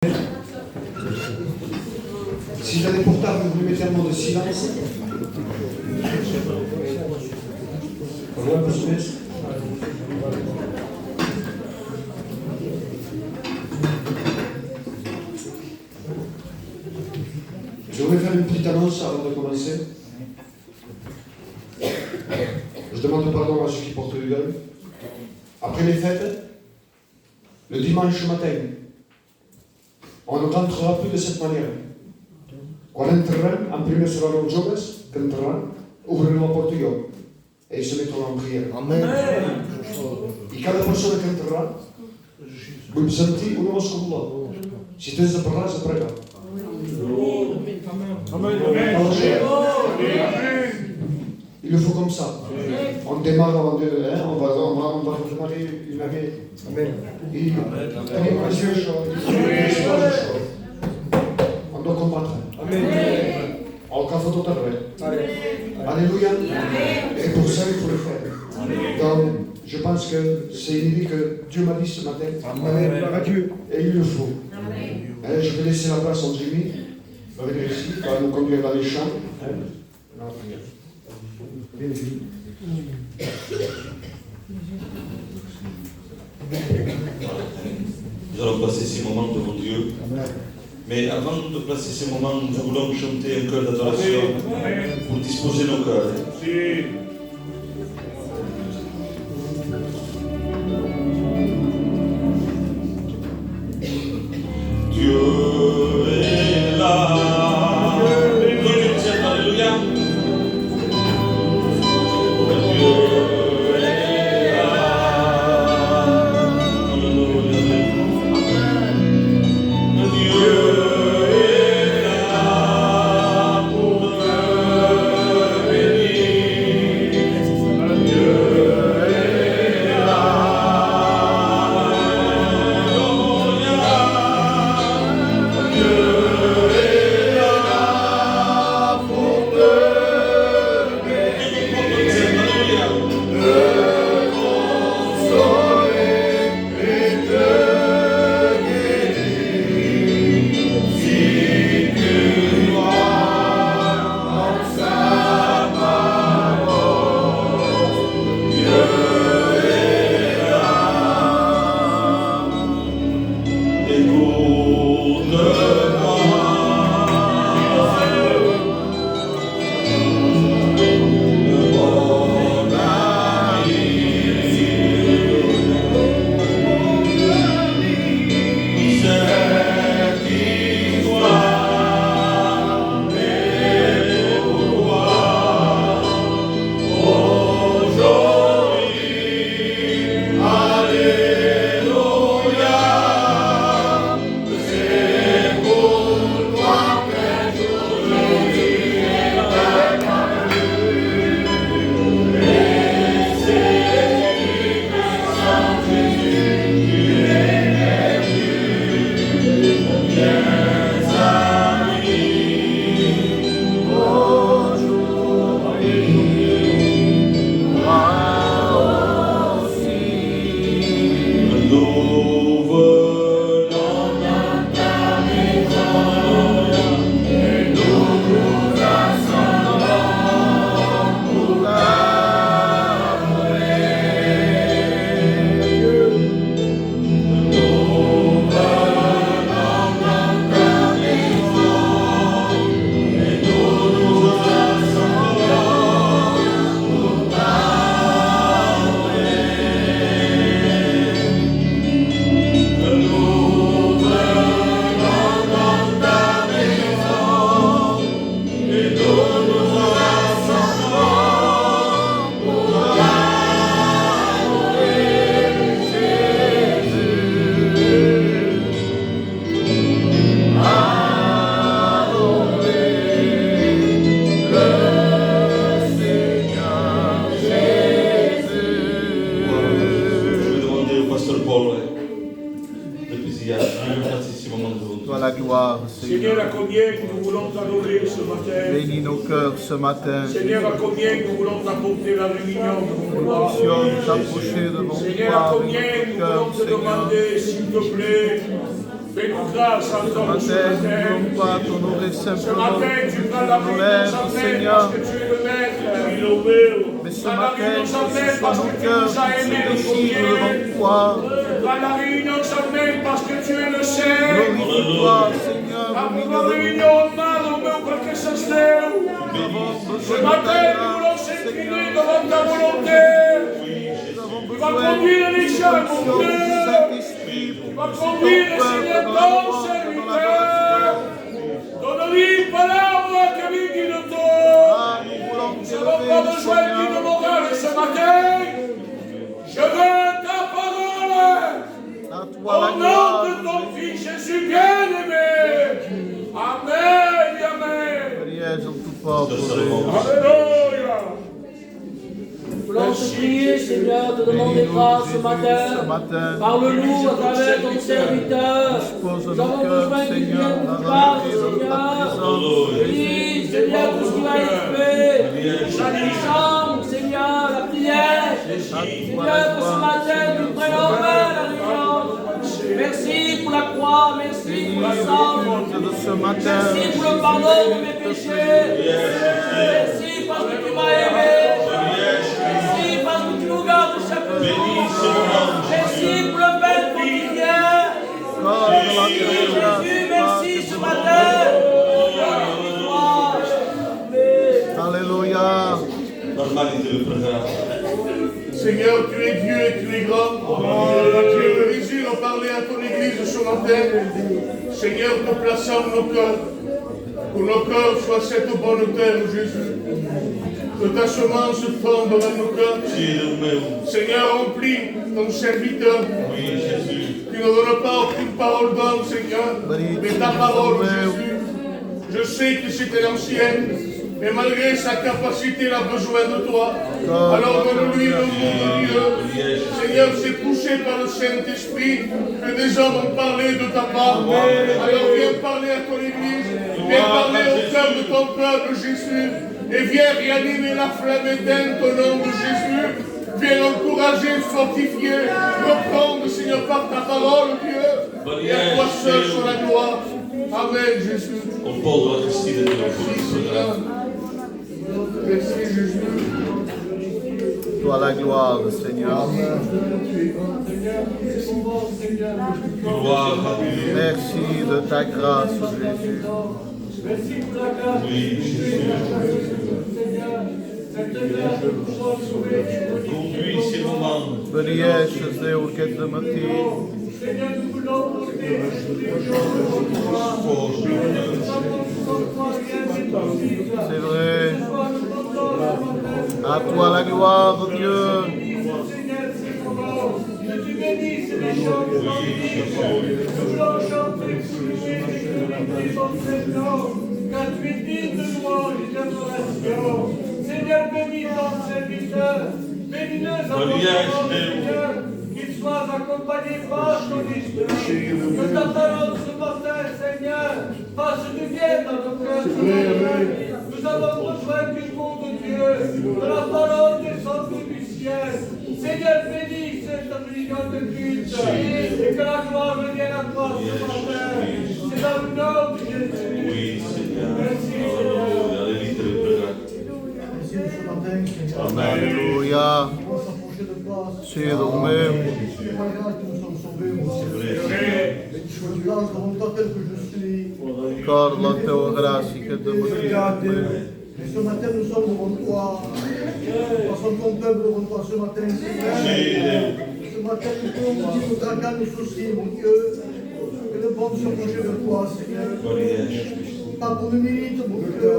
Si dans les portables, vous mettez un mot de silence. Je voudrais faire une petite annonce avant de commencer. Je demande pardon à ceux qui portent du deuil. Après les fêtes, le dimanche matin, on ne rentrera plus de cette manière. Quan entreran, en primer seran els joves que entraran, obriran la porta jo, ells se metran en prière. Amen. I cada persona que entrarà, vull sentir una voz com la. Si tens de parlar, has de pregar. Il le faut comme ça. On démarre avant de... on va redémarrer une année. Amen. On doit combattre. Amen. On va tout à l'heure. Alléluia. Et pour ça, il faut le faire. Donc, je pense que c'est une idée que Dieu m'a dit ce matin. Amen. Et il le faut. Je vais laisser la place à Jimmy. Venez ici, il va nous conduire dans les champs. Nous allons passer ces moments devant Dieu. Mais avant de placer ces moments, nous voulons chanter un chœur d'adoration pour disposer nos cœurs. Dieu est là. Alléluia. Seigneur, à combien nous voulons t'adorer ce matin. Bénis nos cœurs ce matin. Seigneur, à combien nous voulons t'apporter la réunion de ton gloire. Nous approcher de mon Seigneur, à combien nous voulons te demander, s'il te plaît, Fais-nous grâce Ce encore ce matin, nous ne matin. voulons pas t'honorer Ce simplement matin, tu prends la vie nos de nos lèvres, emmènes Seigneur. parce que tu es le maître. Mais ce Dans la matin, vie de nos emmènes que parce nos que tu cœurs nous as aimés de se déchirent devant premier. toi. Dans la réunion de nos emmènes parce que tu es le Saint. Glorifie-toi, Seigneur, au Après milieu la de nous. réunion, mal au meu pour que ça se lève. Nous avons Ce besoin de ta matin, nous voulons grâce, s'incliner Seigneur. devant ta volonté. Nous avons Tu vas besoin conduire les gens, mon de Dieu. du Saint-Esprit Tu pour vas pousser ton conduire, peuple Seigneur, dans la ton louange et dans serviteur. l'adoration. Donne-lui parole que lui dit de toi. Ah, nous voulons Nous n'avons pas t'élever, besoin d'une Seigneur. morale ce matin. Je veux ta parole. À toi la Au nom gloire. de ton Fils Jésus bien-aimé. Amen et amen. Priez en tout peuple. Alléluia. Nous voulons te prier, Seigneur, te demander grâce ce matin. Parle-nous à travers ton serviteur. Dispose Nous nos avons cœurs, besoin que tu Seigneur, viennes dans nous la parler, vérité de ta Seigneur. présence. Oui, Seigneur, tout ce qui va être fait. Les chants, Seigneur, la prière. Seigneur, que ce matin, nous prenons en main la réunion. Merci pour la croix, merci pour la sang. De ce matin, Merci pour le pardon de mes péchés. Merci parce que tu m'as aimé. Merci parce que tu nous gardes chaque jour. Merci pour le pain quotidien. Jésus, merci ce matin. Alléluia. Normalité le programme. Seigneur, tu es Dieu et tu es grand. Tu es le Jésus, on parlait à ton église ce matin. Seigneur, te plaçons nos cœurs. Que nos cœurs soient cette bonne terre, Jésus. Que ta semence tombe dans nos cœurs. Seigneur, remplis ton serviteur. Oui, Jésus. Tu ne donnes pas aucune parole d'homme, Seigneur, mais ta parole, Jésus. Je sais que c'est un ancien, mais malgré sa capacité, il a besoin de toi. Alors donne-lui le mot de Dieu. Seigneur, c'est poussé par le Saint-Esprit que des hommes ont parlé de ta part. Alors viens parler à ton église, viens parler au cœur de ton peuple, Jésus, et viens réanimer la flamme éteinte au nom de Jésus. Viens encourager, fortifier, reprendre, Seigneur, par ta parole, Dieu. Et à toi seul soit la gloire. Amen, Jésus. On parle de la Christine de Merci, Seigneur. Merci, Jésus. Toi la gloire, Seigneur. gloire à Dieu. Merci de ta grâce, Jésus. Oui, Jésus. Conduis ces moments. Veriesce, Deus, que te mati. C'est vrai. À toi la gloire, Dieu. Car tu es digne de louange et d'adoration. Seigneur, bénis ton serviteur. Bénis-le Seigneur, qu'il soit accompagné par ton esprit. Que ta parole ce matin, Seigneur, fasse du bien dans nos cœurs. Nous avons besoin du mot de Dieu, de la parole descendue du ciel. Seigneur, bénis cette réunion de culte et que la gloire revienne à toi ce matin. C'est dans le nom de Jésus. Oui, Seigneur. Merci, Seigneur. Alléluia, le programme. Merci de ce matin, Seigneur. Alléluia. On s'approcher de toi. C'est le même. C'est par grâce que nous sommes sauvés, mon Dieu. Mais tu sois grâce devant toi tel que je suis. Accorde la tua graça que te mati. Et ce matin, nous sommes devant toi. Nous passons ton peuple devant toi ce matin, Seigneur. Ce matin, nous pouvons dire nos tracas, nos soucis, mon Dieu. Que le bon s'approcher de toi, Seigneur. Pas pour une minute, mon Dieu.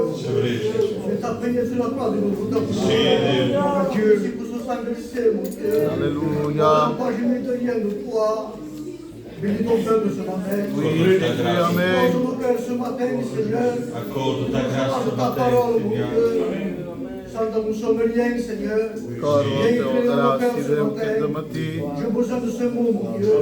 Mais t'as payé sur la croix de nous. Mon Dieu, c'est pour ce sang glissé, mon Dieu. Alléluia. Pas je ne te rien de toi. Bénis ton peuple ce matin. Oui, Jésus, Amen. Pose nos cœurs ce matin, Seigneur. Accorde ta grâce ce Par ta matin, parole, mon Seigneur. Dieu. Sans nous sommes liens, Seigneur. Accorde la tua graça, Deus, que te mati. J'ai besoin de ce mot, mon Dieu.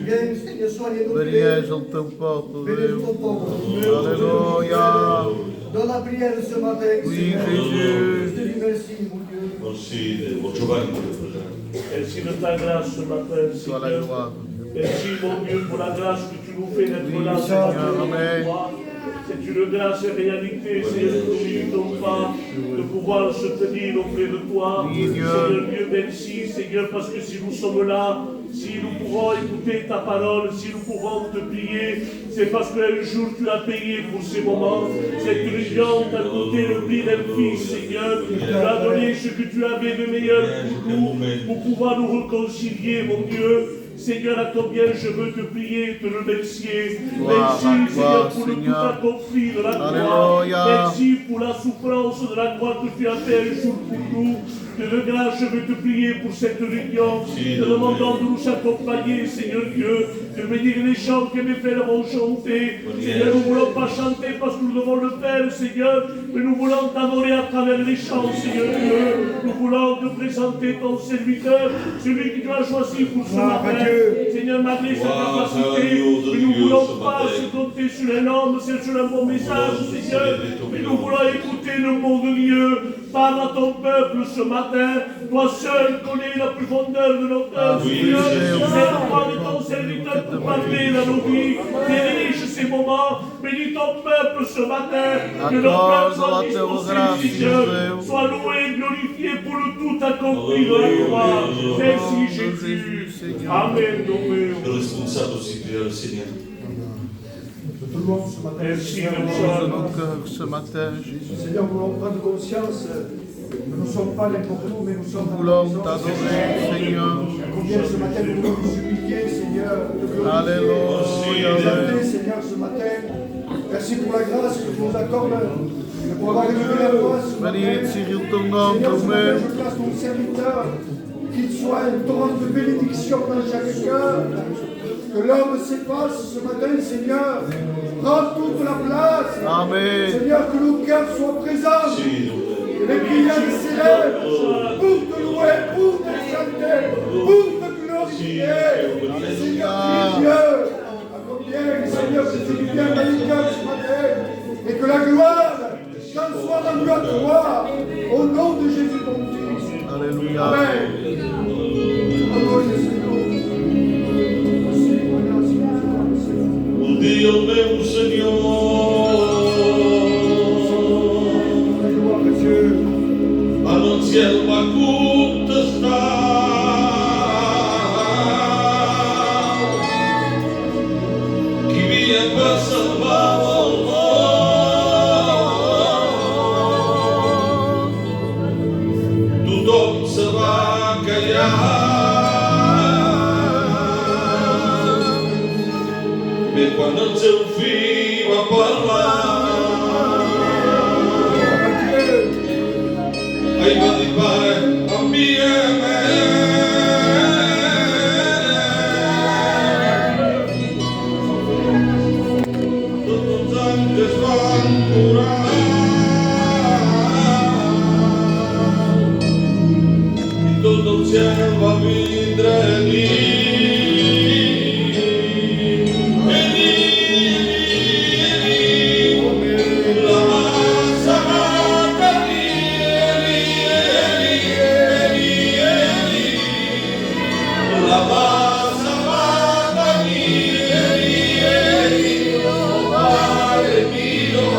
Viens, Seigneur, soigne nos pieds. Veriesce o teu povo, Bénis Deus. ton peuple. Alléluia. Dans la prière ce matin, Oui, Seigneur. Jésus. Je te dis merci, mon Dieu. Merci de Giovanni le programme. Merci de ta grâce ce matin, Soit la Seigneur. gloire. Merci, mon Dieu, pour la grâce que tu nous fait d'être là, Seigneur, Seigneur. Amen. C'est une grâce et réalité, Seigneur, que nous ne méritons pas de pouvoir se tenir auprès de toi. Seigneur Dieu, merci, Seigneur, parce que si nous sommes là, si nous pouvons écouter ta parole, si nous pouvons te prier, c'est parce qu'un jour tu as payé pour ces moments. Cette religion t'a coûté le prix d'un fils, Seigneur. Tu as donné ce que tu avais de meilleur pour nous, pour pouvoir nous réconcilier, mon Dieu. Seigneur, à combien je veux te prier et te remercier. Merci, Seigneur, pour le tout accompli de la croix. Merci pour la souffrance de la croix que tu as fait un jour pour nous. De grâce, je veux te prier pour cette réunion. Te demandant de nous accompagner, Seigneur Dieu, de bénir les chants que mes frères vont chanter. Seigneur, nous ne voulons pas chanter parce que nous devons le faire, Seigneur, mais nous voulons t'adorer à travers les chants, Seigneur Dieu. Nous voulons te présenter ton serviteur, celui que tu as choisi pour ce matin. Seigneur, malgré sa capacité, mais nous ne voulons pas se compter sur un homme, c'est sur un bon message, Seigneur, mais nous voulons écouter le mot de Dieu. Parle à ton peuple ce matin. Toi seul connais la profondeur de nos cœurs, Seigneur. C'est la voix de ton serviteur pour parler dans nos vies. Dirige ces moments. Bénis ton peuple ce matin. Que nos cœurs soient disposés, Seigneur. Sois loué, glorifié pour le tout accompli de la croix. Merci Jésus. Amen. Le responsable aussi, le Seigneur. Merci de nos cœurs ce matin, Jésus. Seigneur, nous voulons prendre conscience que nous ne sommes pas n'importe où, mais nous sommes Nous voulons t'adorer, Seigneur. Combien ce matin nous voulons nous humilier, Seigneur, de glorifier, Alléluia. d'exalter, Seigneur, ce matin. Merci pour la grâce que tu nous accordes, de pouvoir révéler la voix ce matin. Bénis ton nom, Seigneur, ce matin, Amen. je place ton serviteur, qu'il soit un torrent de bénédiction dans chaque cœur. Que l'homme s'efface ce matin, Seigneur. Prends toute la place. Amen. Seigneur, que nos cœurs soient présents. Que les prières s'élèvent pour te louer, pour t'exalter, pour te glorifier. Seigneur, tu es Dieu. À combien, Seigneur, que tu es bien dans les cœurs ce matin. Et que la gloire t'en soit rendue à toi. Au nom de Jésus, ton Fils. Alléluia. Amen. Oh, Jésus. Dios meu Senhor, anunciar uma contestação que vinha para salvar o mundo. Tothom se va callar. Quan el seu fill va parlar, ell va dir, Pare, envia'm. Tots els àngels van orar i tot el cel va vindre a nit. Padre mío.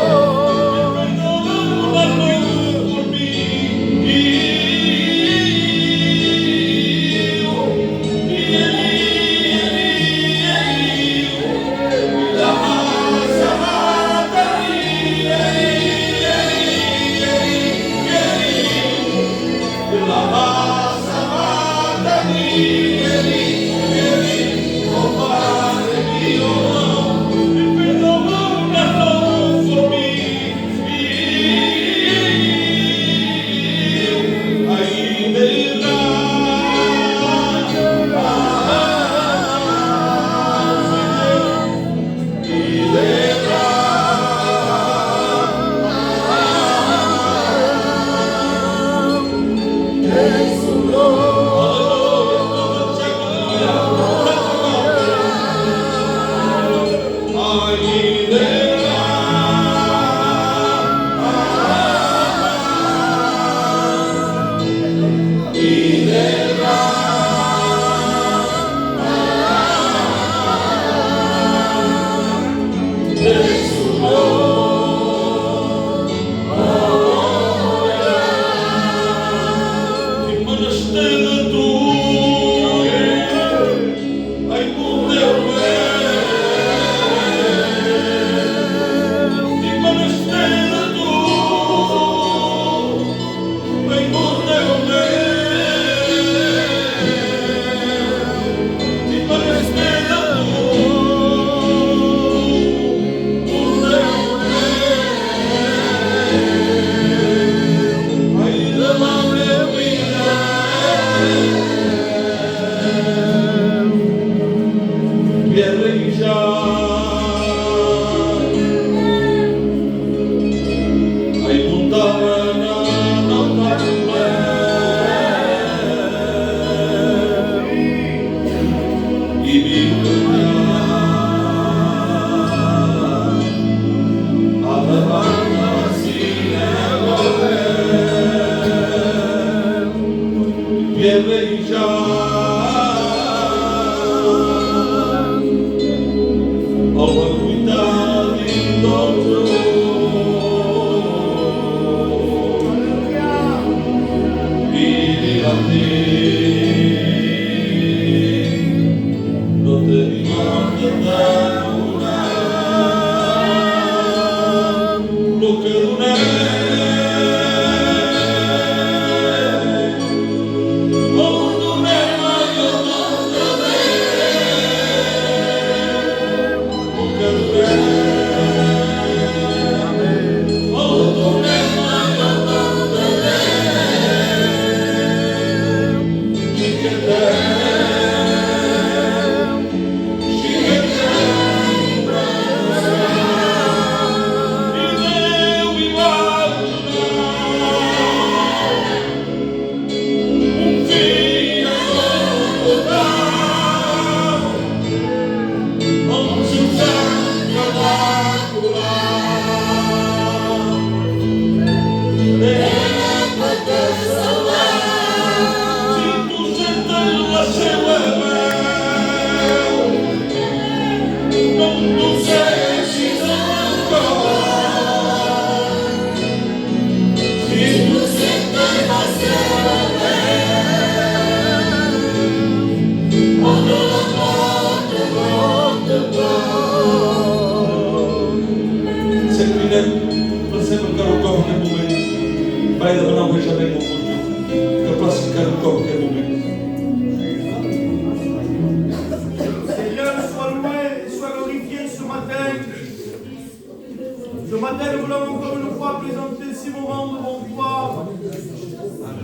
Ce matin, nous voulons encore une fois présenter ces moments devant toi.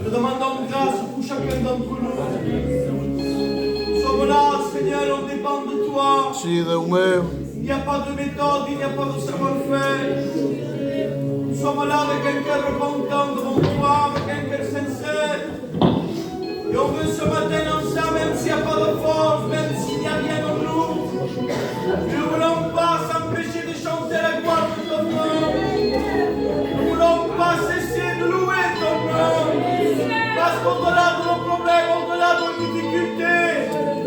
Te demandons grâce pour chacun d'entre nous. Nous sommes là, Seigneur, on dépend de toi. Sim, Deus meu. Il n'y a pas de méthode, il n'y a pas de savoir-faire. Nous sommes là avec un cœur repentant devant toi, avec un cœur sincère. Et on veut ce matin ensemble, même s'il n'y a pas de force, même s'il n'y a rien en nous. Nous ne voulons pas s'empêcher de chanter la gloire de ton nom. Nous ne voulons pas cesser de louer ton nom. Parce qu'au-delà de nos problèmes, au-delà de nos difficultés,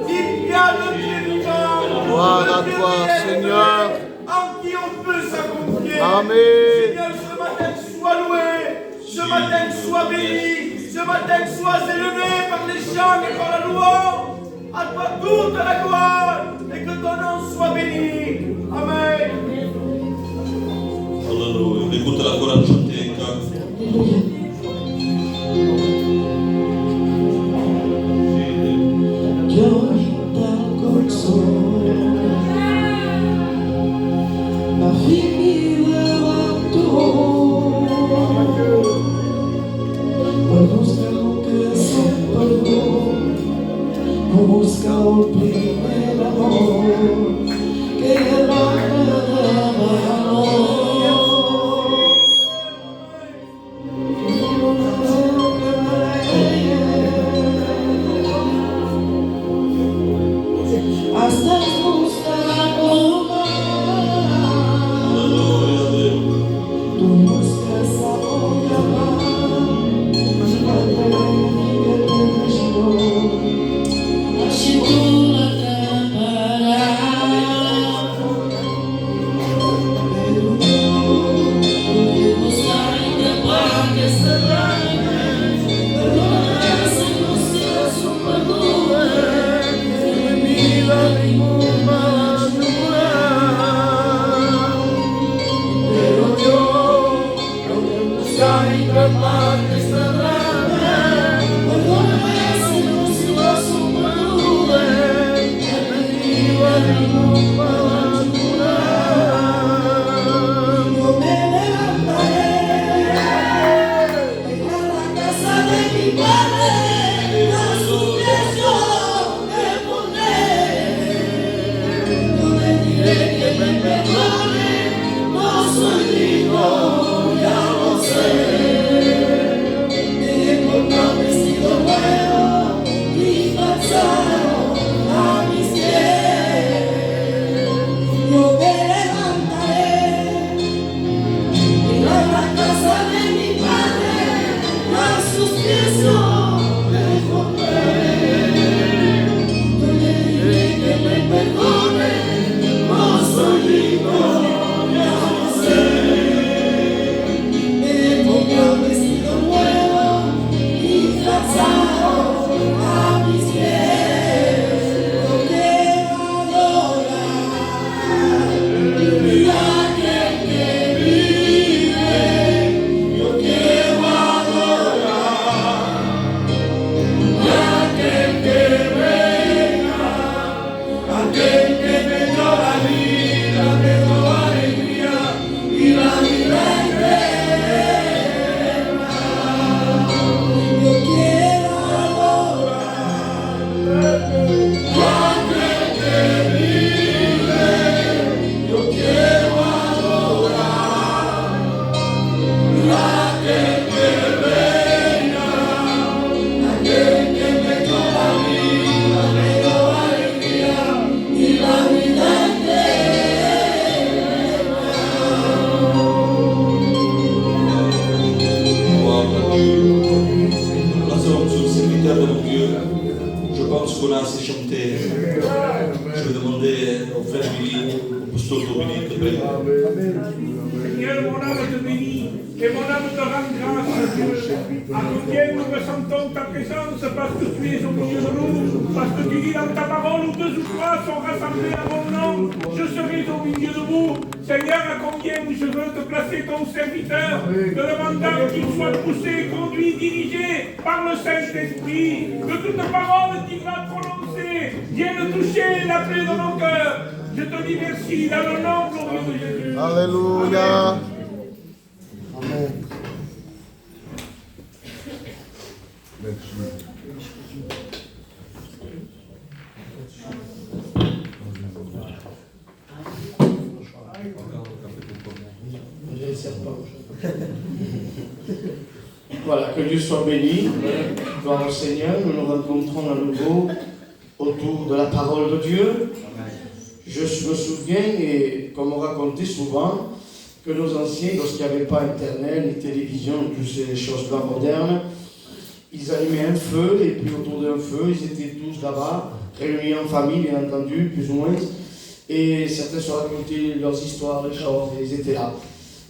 il y a le Dieu vivant. Gloire à toi, Seigneur. En qui on peut s'accomplir. Amen. Seigneur, ce matin, sois loué. Ce matin, sois béni. Ce matin, sois élevé par les chants et par la louange. À toi toute la gloire. Et que ton nom soit béni. Amen. Alléluia. On écoutera ancora chanter un canto. Ma fille busca un primer amor que va hasta buscar tu buscas Seigneur, mon âme te bénit et mon âme te rend grâce, Dieu. À combien nous ressentons ta présence parce que tu es au milieu de nous, parce que tu dis dans ta parole où deux ou trois sont rassemblés à mon nom, je serai au milieu de vous. Seigneur, à combien je veux te placer ton serviteur, te demandant qu'il soit poussé, conduit, dirigé par le Saint-Esprit, que toute parole qu'il va prononcer vienne toucher la plaie de nos cœurs. Je te dis merci dans le nom glorieux de Jésus. Alléluia. Amen. Voilà, que Dieu soit béni. Gloire au Seigneur. Nous nous rencontrons à nouveau autour de la parole de Dieu. Je me souviens, et comme on racontait souvent, que nos anciens, lorsqu'il n'y avait pas Internet, ni télévision, toutes ces choses-là modernes, ils allumaient un feu, et puis autour d'un feu, ils étaient tous là-bas, réunis en famille, bien entendu, plus ou moins. Et certains se racontaient leurs histoires, les choses, et ils étaient là.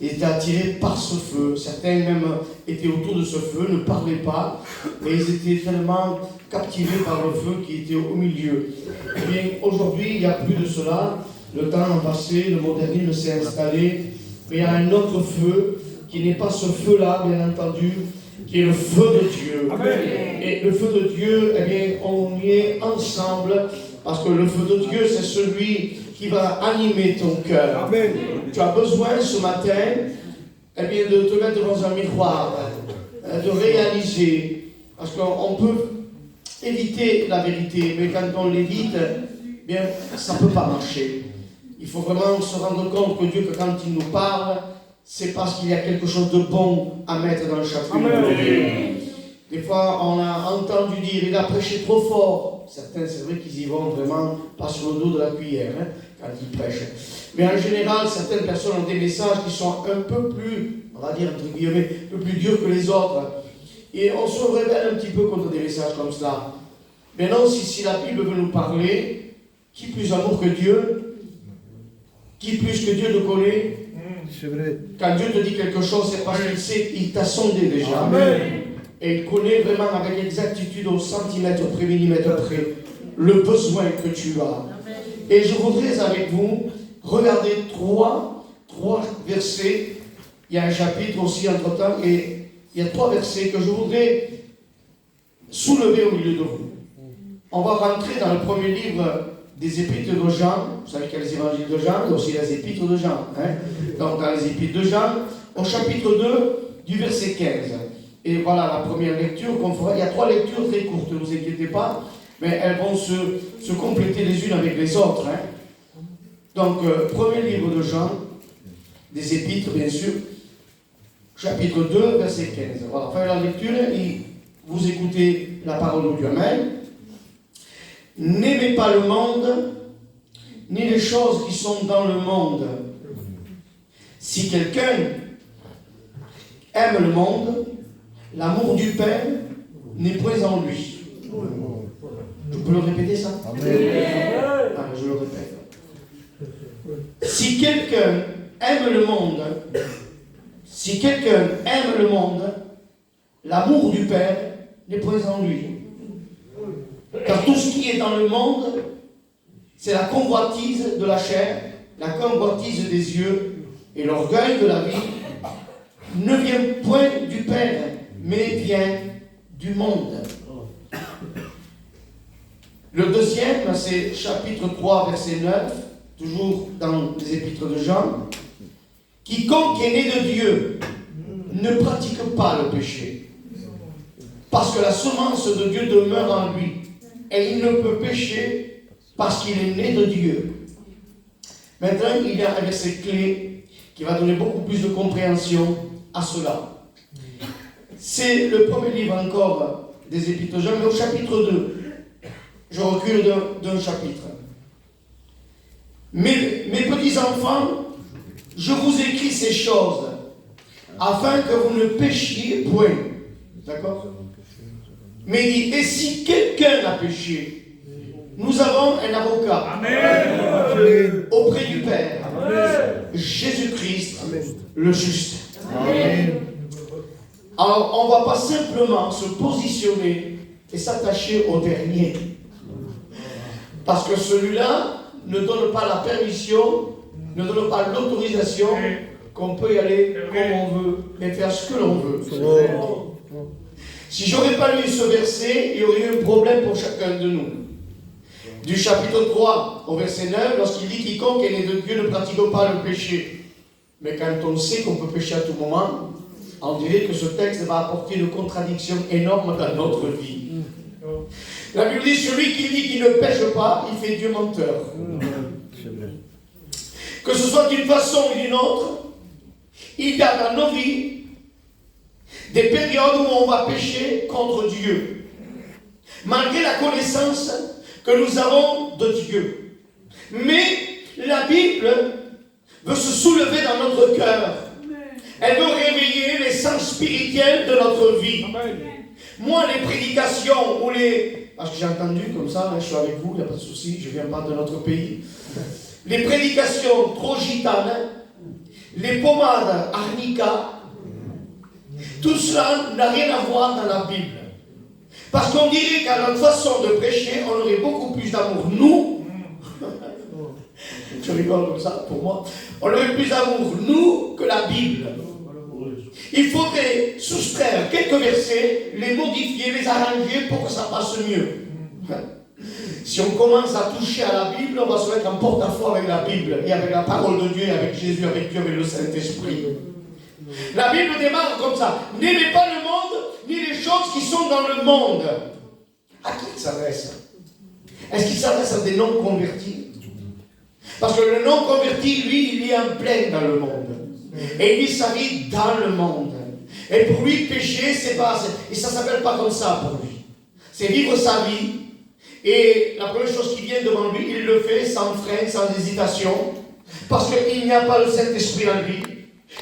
Ils étaient attirés par ce feu. Certains même étaient autour de ce feu, ne parlaient pas, et ils étaient tellement captivés par le feu qui était au milieu. Eh bien, aujourd'hui, il n'y a plus de cela. Le temps a passé, le modernisme s'est installé, mais il y a un autre feu qui n'est pas ce feu-là, bien entendu, qui est le feu de Dieu. Amen. Et le feu de Dieu, eh bien, on y est ensemble, parce que le feu de Dieu, c'est celui qui va animer ton cœur. Amen. Tu as besoin ce matin, eh bien, de te mettre dans un miroir, de réaliser, parce qu'on peut éviter la vérité, mais quand on l'évite, eh bien, ça ne peut pas marcher. Il faut vraiment se rendre compte que Dieu, que quand il nous parle, c'est parce qu'il y a quelque chose de bon à mettre dans chacune de nos vies. Des fois, on a entendu dire, il a prêché trop fort. Certains, c'est vrai qu'ils y vont vraiment pas sur le dos de la cuillère, hein, quand ils prêchent. Mais en général, certaines personnes ont des messages qui sont un peu plus, on va dire, entre guillemets, un peu plus durs que les autres. Et on se rebelle un petit peu contre des messages comme cela. Maintenant, si la Bible veut nous parler, qui plus amour que Dieu? Qui plus que Dieu nous connaît? C'est vrai. Quand Dieu te dit quelque chose, c'est parce qu'il sait, il t'a sondé déjà. Amen. Et il connaît vraiment avec exactitude au centimètre près, millimètre près, le besoin que tu as. Et je voudrais avec vous regarder trois versets. Il y a un chapitre aussi entre-temps, et il y a 3 versets que je voudrais soulever au milieu de vous. On va rentrer dans le premier livre des épîtres de Jean. Vous savez qu'il y a les évangiles de Jean, il y a aussi les épîtres de Jean. Hein? Donc dans les épîtres de Jean, au chapitre 2, du verset 15. Et voilà la première lecture qu'on fera. Il y a 3 lectures très courtes, ne vous inquiétez pas, mais elles vont se compléter les unes avec les autres. Hein? Donc, premier livre de Jean, des épîtres bien sûr, chapitre 2, verset 15. Voilà, enfin la lecture, et vous écoutez la parole de Dieu. Amen. N'aimez pas le monde, ni les choses qui sont dans le monde. Si quelqu'un aime le monde, l'amour du Père n'est point en lui. Je peux le répéter ça? Amen. Ah, je le répète. Si quelqu'un aime le monde, l'amour du Père n'est point en lui. Car tout ce qui est dans le monde, c'est la convoitise de la chair, la convoitise des yeux et l'orgueil de la vie, ne vient point du Père, mais vient du monde. Le deuxième, c'est chapitre 3, verset 9, toujours dans les épîtres de Jean. Quiconque est né de Dieu ne pratique pas le péché, parce que la semence de Dieu demeure en lui, et il ne peut pécher parce qu'il est né de Dieu. Maintenant, il y a un verset clé qui va donner beaucoup plus de compréhension à cela. C'est le premier livre encore des épîtres de Jean, mais au chapitre 2. Je recule d'un chapitre. Mes petits enfants, je vous écris ces choses afin que vous ne péchiez point. D'accord? Mais il dit, et si quelqu'un a péché, nous avons un avocat. Amen. Auprès du Père. Jésus-Christ, le juste. Amen. Alors, on ne va pas simplement se positionner et s'attacher au dernier. Parce que celui-là ne donne pas la permission, ne donne pas l'autorisation qu'on peut y aller comme on veut, mais faire ce que l'on veut. Si j'aurais pas lu ce verset, il y aurait eu un problème pour chacun de nous. Du chapitre 3 au verset 9, lorsqu'il dit quiconque est né de Dieu ne pratique pas le péché. Mais quand on sait qu'on peut pécher à tout moment, on dirait que ce texte va apporter une contradiction énorme dans notre vie. La Bible dit, celui qui dit qu'il ne pêche pas, il fait Dieu menteur. Que ce soit d'une façon ou d'une autre, il y a dans nos vies des périodes où on va pécher contre Dieu. Malgré la connaissance que nous avons de Dieu. Mais la Bible veut se soulever dans notre cœur. Elle veut réveiller les sens spirituels de notre vie. Moi, les prédications ou les... Parce que j'ai entendu comme ça, je suis avec vous, il n'y a pas de souci, je ne viens pas de notre pays. Les prédications trop gitanes, les pommades arnica, tout cela n'a rien à voir dans la Bible. Parce qu'on dirait qu'à notre façon de prêcher, on aurait beaucoup plus d'amour. Nous, je rigole comme ça pour moi, on aurait plus d'amour, nous, que la Bible. Il faudrait soustraire quelques versets, les modifier, les arranger pour que ça passe mieux. Si on commence à toucher à la Bible, on va se mettre en porte-à-faux avec la Bible, et avec la parole de Dieu, et avec Jésus, avec Dieu, avec le Saint-Esprit. La Bible démarre comme ça. N'aimez pas le monde, ni les choses qui sont dans le monde. À qui il s'adresse? Est-ce qu'il s'adresse à des non-convertis? Parce que le non-converti, lui, il est en plein dans le monde. Et il vit sa vie dans le monde. Et pour lui, pécher, c'est pas... Et ça ne s'appelle pas comme ça pour lui. C'est vivre sa vie. Et la première chose qui vient devant lui, il le fait sans frein, sans hésitation. Parce qu'il n'y a pas le Saint-Esprit en lui.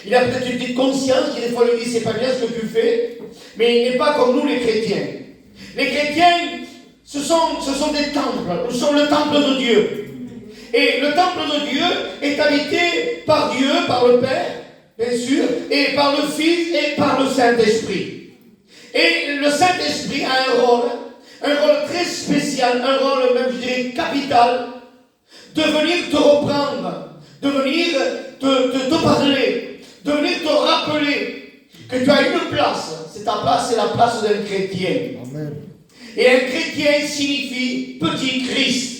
Il a peut-être une petite conscience qui des fois lui dit, c'est pas bien ce que tu fais. Mais il n'est pas comme nous les chrétiens. Les chrétiens, ce sont des temples. Nous sommes le temple de Dieu. Et le temple de Dieu est habité par Dieu, par le Père, bien sûr, et par le Fils et par le Saint-Esprit. Et le Saint-Esprit a un rôle très spécial, un rôle même, je dirais, capital, de venir te reprendre, de venir te parler, de venir te rappeler que tu as une place. C'est ta place, c'est la place d'un chrétien. Amen. Et un chrétien signifie petit Christ.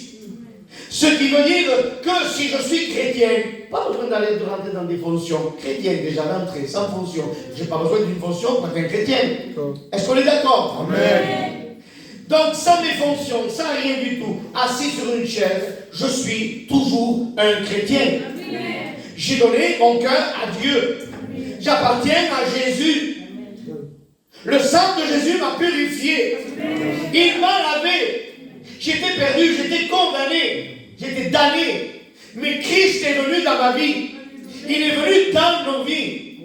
Ce qui veut dire que si je suis chrétien, pas besoin d'aller rentrer dans des fonctions. Chrétien, déjà d'entrée, sans fonction. Je n'ai pas besoin d'une fonction pour être un chrétien. Est-ce qu'on est d'accord? Amen. Donc, sans mes fonctions, sans rien du tout, assis sur une chaise, je suis toujours un chrétien. J'ai donné mon cœur à Dieu. J'appartiens à Jésus. Le sang de Jésus m'a purifié. Il m'a lavé. J'étais perdu, j'étais condamné, j'étais damné. Mais Christ est venu dans ma vie. Il est venu dans nos vies.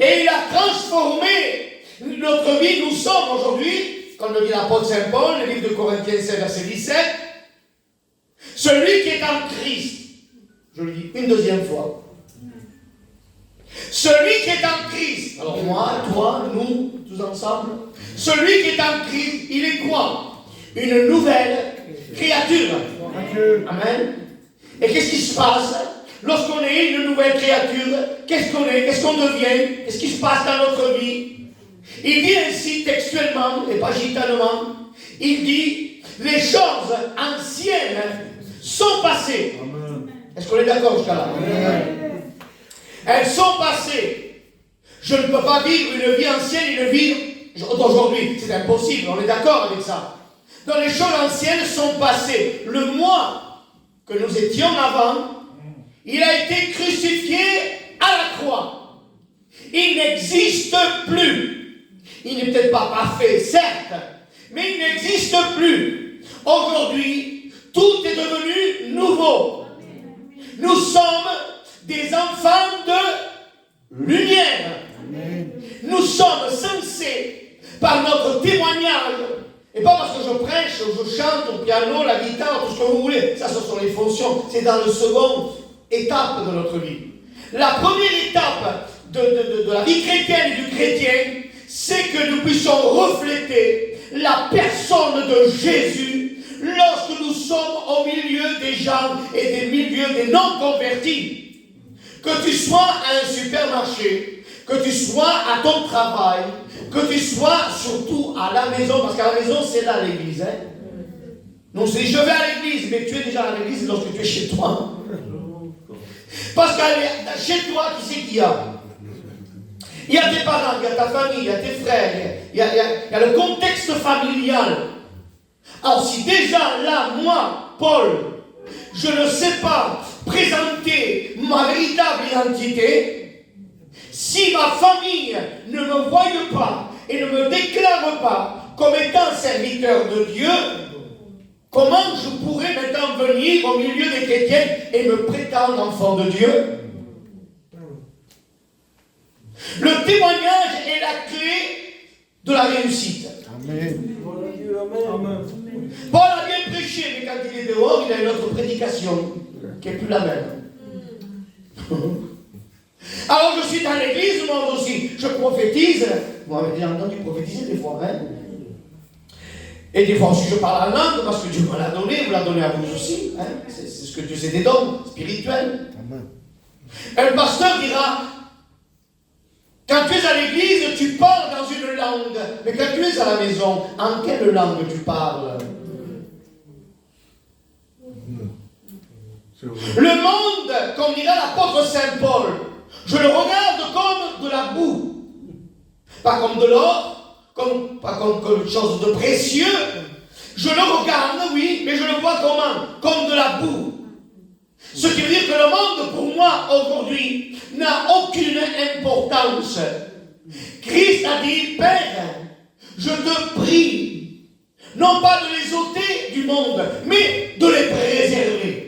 Et il a transformé notre vie. Nous sommes aujourd'hui, comme le dit l'apôtre Saint Paul, le livre de Corinthiens 7, verset 17, celui qui est en Christ. Je le dis une deuxième fois. Celui qui est en Christ. Alors moi, toi, nous, tous ensemble. Celui qui est en Christ, il est quoi? Une nouvelle créature. Amen. Et qu'est-ce qui se passe lorsqu'on est une nouvelle créature? Qu'est-ce qu'on est? Qu'est-ce qu'on devient? Qu'est-ce qui se passe dans notre vie? Il dit ainsi textuellement, et pas gitanement, il dit, les choses anciennes sont passées. Amen. Est-ce qu'on est d'accord jusqu'à là? Amen. Elles sont passées. Je ne peux pas vivre une vie ancienne et une vie d'aujourd'hui. C'est impossible, on est d'accord avec ça. Donc les choses anciennes sont passées. Le moi que nous étions avant, il a été crucifié à la croix. Il n'existe plus. Il n'est peut-être pas parfait, certes, mais il n'existe plus. Aujourd'hui, tout est devenu nouveau. Nous sommes des enfants de lumière. Nous sommes censés, par notre témoignage, et pas parce que je prêche, je chante au piano, la guitare, tout ce que vous voulez. Ça, ce sont les fonctions. C'est dans la seconde étape de notre vie. La première étape de la vie chrétienne et du chrétien, c'est que nous puissions refléter la personne de Jésus lorsque nous sommes au milieu des gens et des milieux des non-convertis. Que tu sois à un supermarché, que tu sois à ton travail, que tu sois surtout à la maison, parce qu'à la maison, c'est là l'église. Hein? Non, c'est je vais à l'église, mais tu es déjà à l'église lorsque tu es chez toi. Parce que chez toi, qui c'est qu'il y a? Il y a tes parents, il y a ta famille, il y a tes frères, il y a le contexte familial. Alors si déjà là, moi, Paul, je ne sais pas présenter ma véritable identité, si ma famille ne me voit pas et ne me déclare pas comme étant serviteur de Dieu, comment je pourrais maintenant venir au milieu des chrétiens et me prétendre enfant de Dieu? Le témoignage est la clé de la réussite. Amen. Paul a bien prêché, mais quand il est dehors, il a une autre prédication qui n'est plus la même. Alors je suis dans l'église, moi aussi, je prophétise. Vous m'avez déjà entendu prophétiser des fois, hein? Et des fois aussi je parle en langue, parce que Dieu me l'a donné, vous l'a donné à vous aussi. Hein? C'est ce que Dieu, c'est des dons spirituels. Amen. Un pasteur dira, quand tu es à l'église, tu parles dans une langue, mais quand tu es à la maison, en quelle langue tu parles? Le monde, comme dira l'apôtre Saint Paul, je le regarde comme de la boue. Pas comme de l'or, pas comme quelque chose de précieux. Je le regarde, oui, mais je le vois comment? Comme de la boue. Ce qui veut dire que le monde, pour moi, aujourd'hui, n'a aucune importance. Christ a dit, Père, je te prie, non pas de les ôter du monde, mais de les préserver.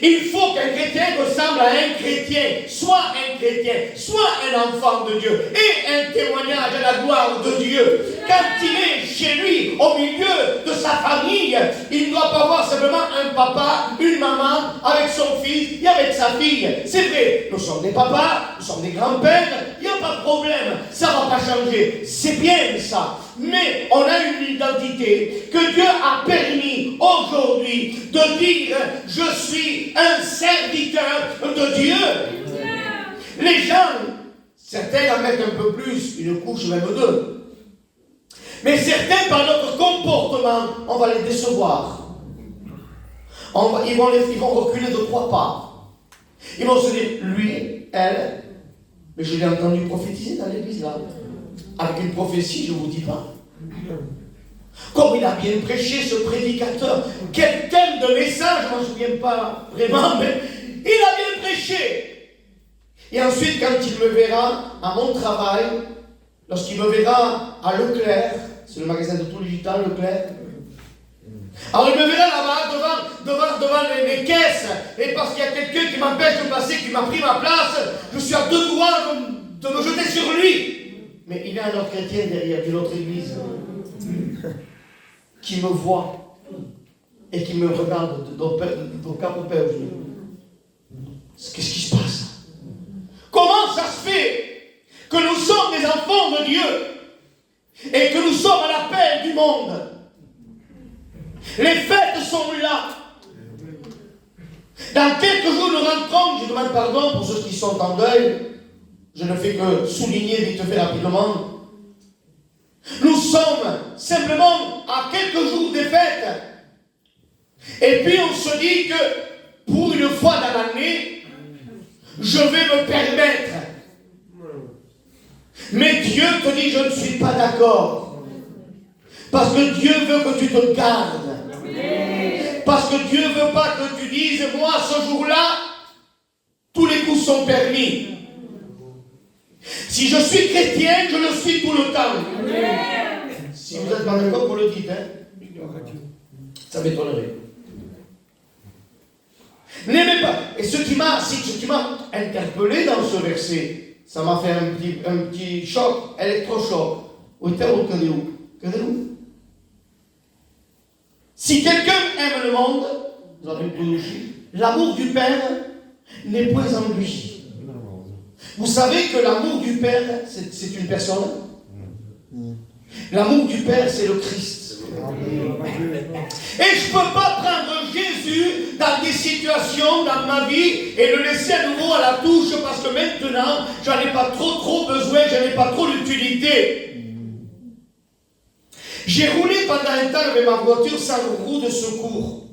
Il faut qu'un chrétien ressemble à un chrétien, soit un chrétien, soit un enfant de Dieu, et un témoignage à la gloire de Dieu. Quand il est chez lui, au milieu de sa famille, il ne doit pas voir simplement un papa, une maman, avec son fils et avec sa fille. C'est vrai, nous sommes des papas, nous sommes des grands-pères, il n'y a pas de problème, ça ne va pas changer. C'est bien ça. Mais on a une identité que Dieu a permis aujourd'hui de dire « Je suis un serviteur de Dieu ». Les gens, certains en mettent un peu plus, une couche, même deux. Mais certains, par notre comportement, on va les décevoir. Ils vont reculer de 3 pas. Ils vont se dire, lui, elle, mais je l'ai entendu prophétiser dans l'église là. Avec une prophétie, je ne vous dis pas. Comme il a bien prêché, ce prédicateur. Quel thème de message, je ne m'en souviens pas vraiment, mais il a bien prêché. Et ensuite, quand il me verra à mon travail, lorsqu'il me verra à Leclerc, c'est le magasin de tous les gitans, Leclerc. Alors il me verra là-bas, devant les caisses, et parce qu'il y a quelqu'un qui m'empêche de passer, qui m'a pris ma place, je suis à 2 doigts de me jeter sur lui. Mais il y a un autre chrétien derrière d'une autre église qui me voit et qui me regarde de cap au père. Qu'est-ce qui se passe? Comment ça se fait que nous sommes des enfants de Dieu et que nous sommes à l'appel du monde? Les fêtes sont là. Dans quelques jours, nous rentrons, je demande pardon pour ceux qui sont en deuil. Je ne fais que souligner vite fait rapidement. Nous sommes simplement à quelques jours des fêtes. Et puis on se dit que pour une fois dans l'année, je vais me permettre. Mais Dieu te dit, je ne suis pas d'accord. Parce que Dieu veut que tu te gardes. Parce que Dieu ne veut pas que tu dises, moi ce jour-là, tous les coups sont permis. Si je suis chrétien, je le suis tout le temps. Si vous n'êtes pas d'accord, vous le dites. Hein? Ça m'étonnerait. N'aimez pas. Et ce qui m'a interpellé dans ce verset, ça m'a fait un petit choc, électrochoc. Si quelqu'un aime le monde, vous avez l'amour du Père n'est point en lui. Vous savez que l'amour du Père, c'est une personne. L'amour du Père, c'est le Christ. Et je ne peux pas prendre Jésus dans des situations dans ma vie et le laisser à nouveau à la touche parce que maintenant, j'en ai pas trop besoin, j'en ai pas trop d'utilité. J'ai roulé pendant un temps avec ma voiture sans roue de secours.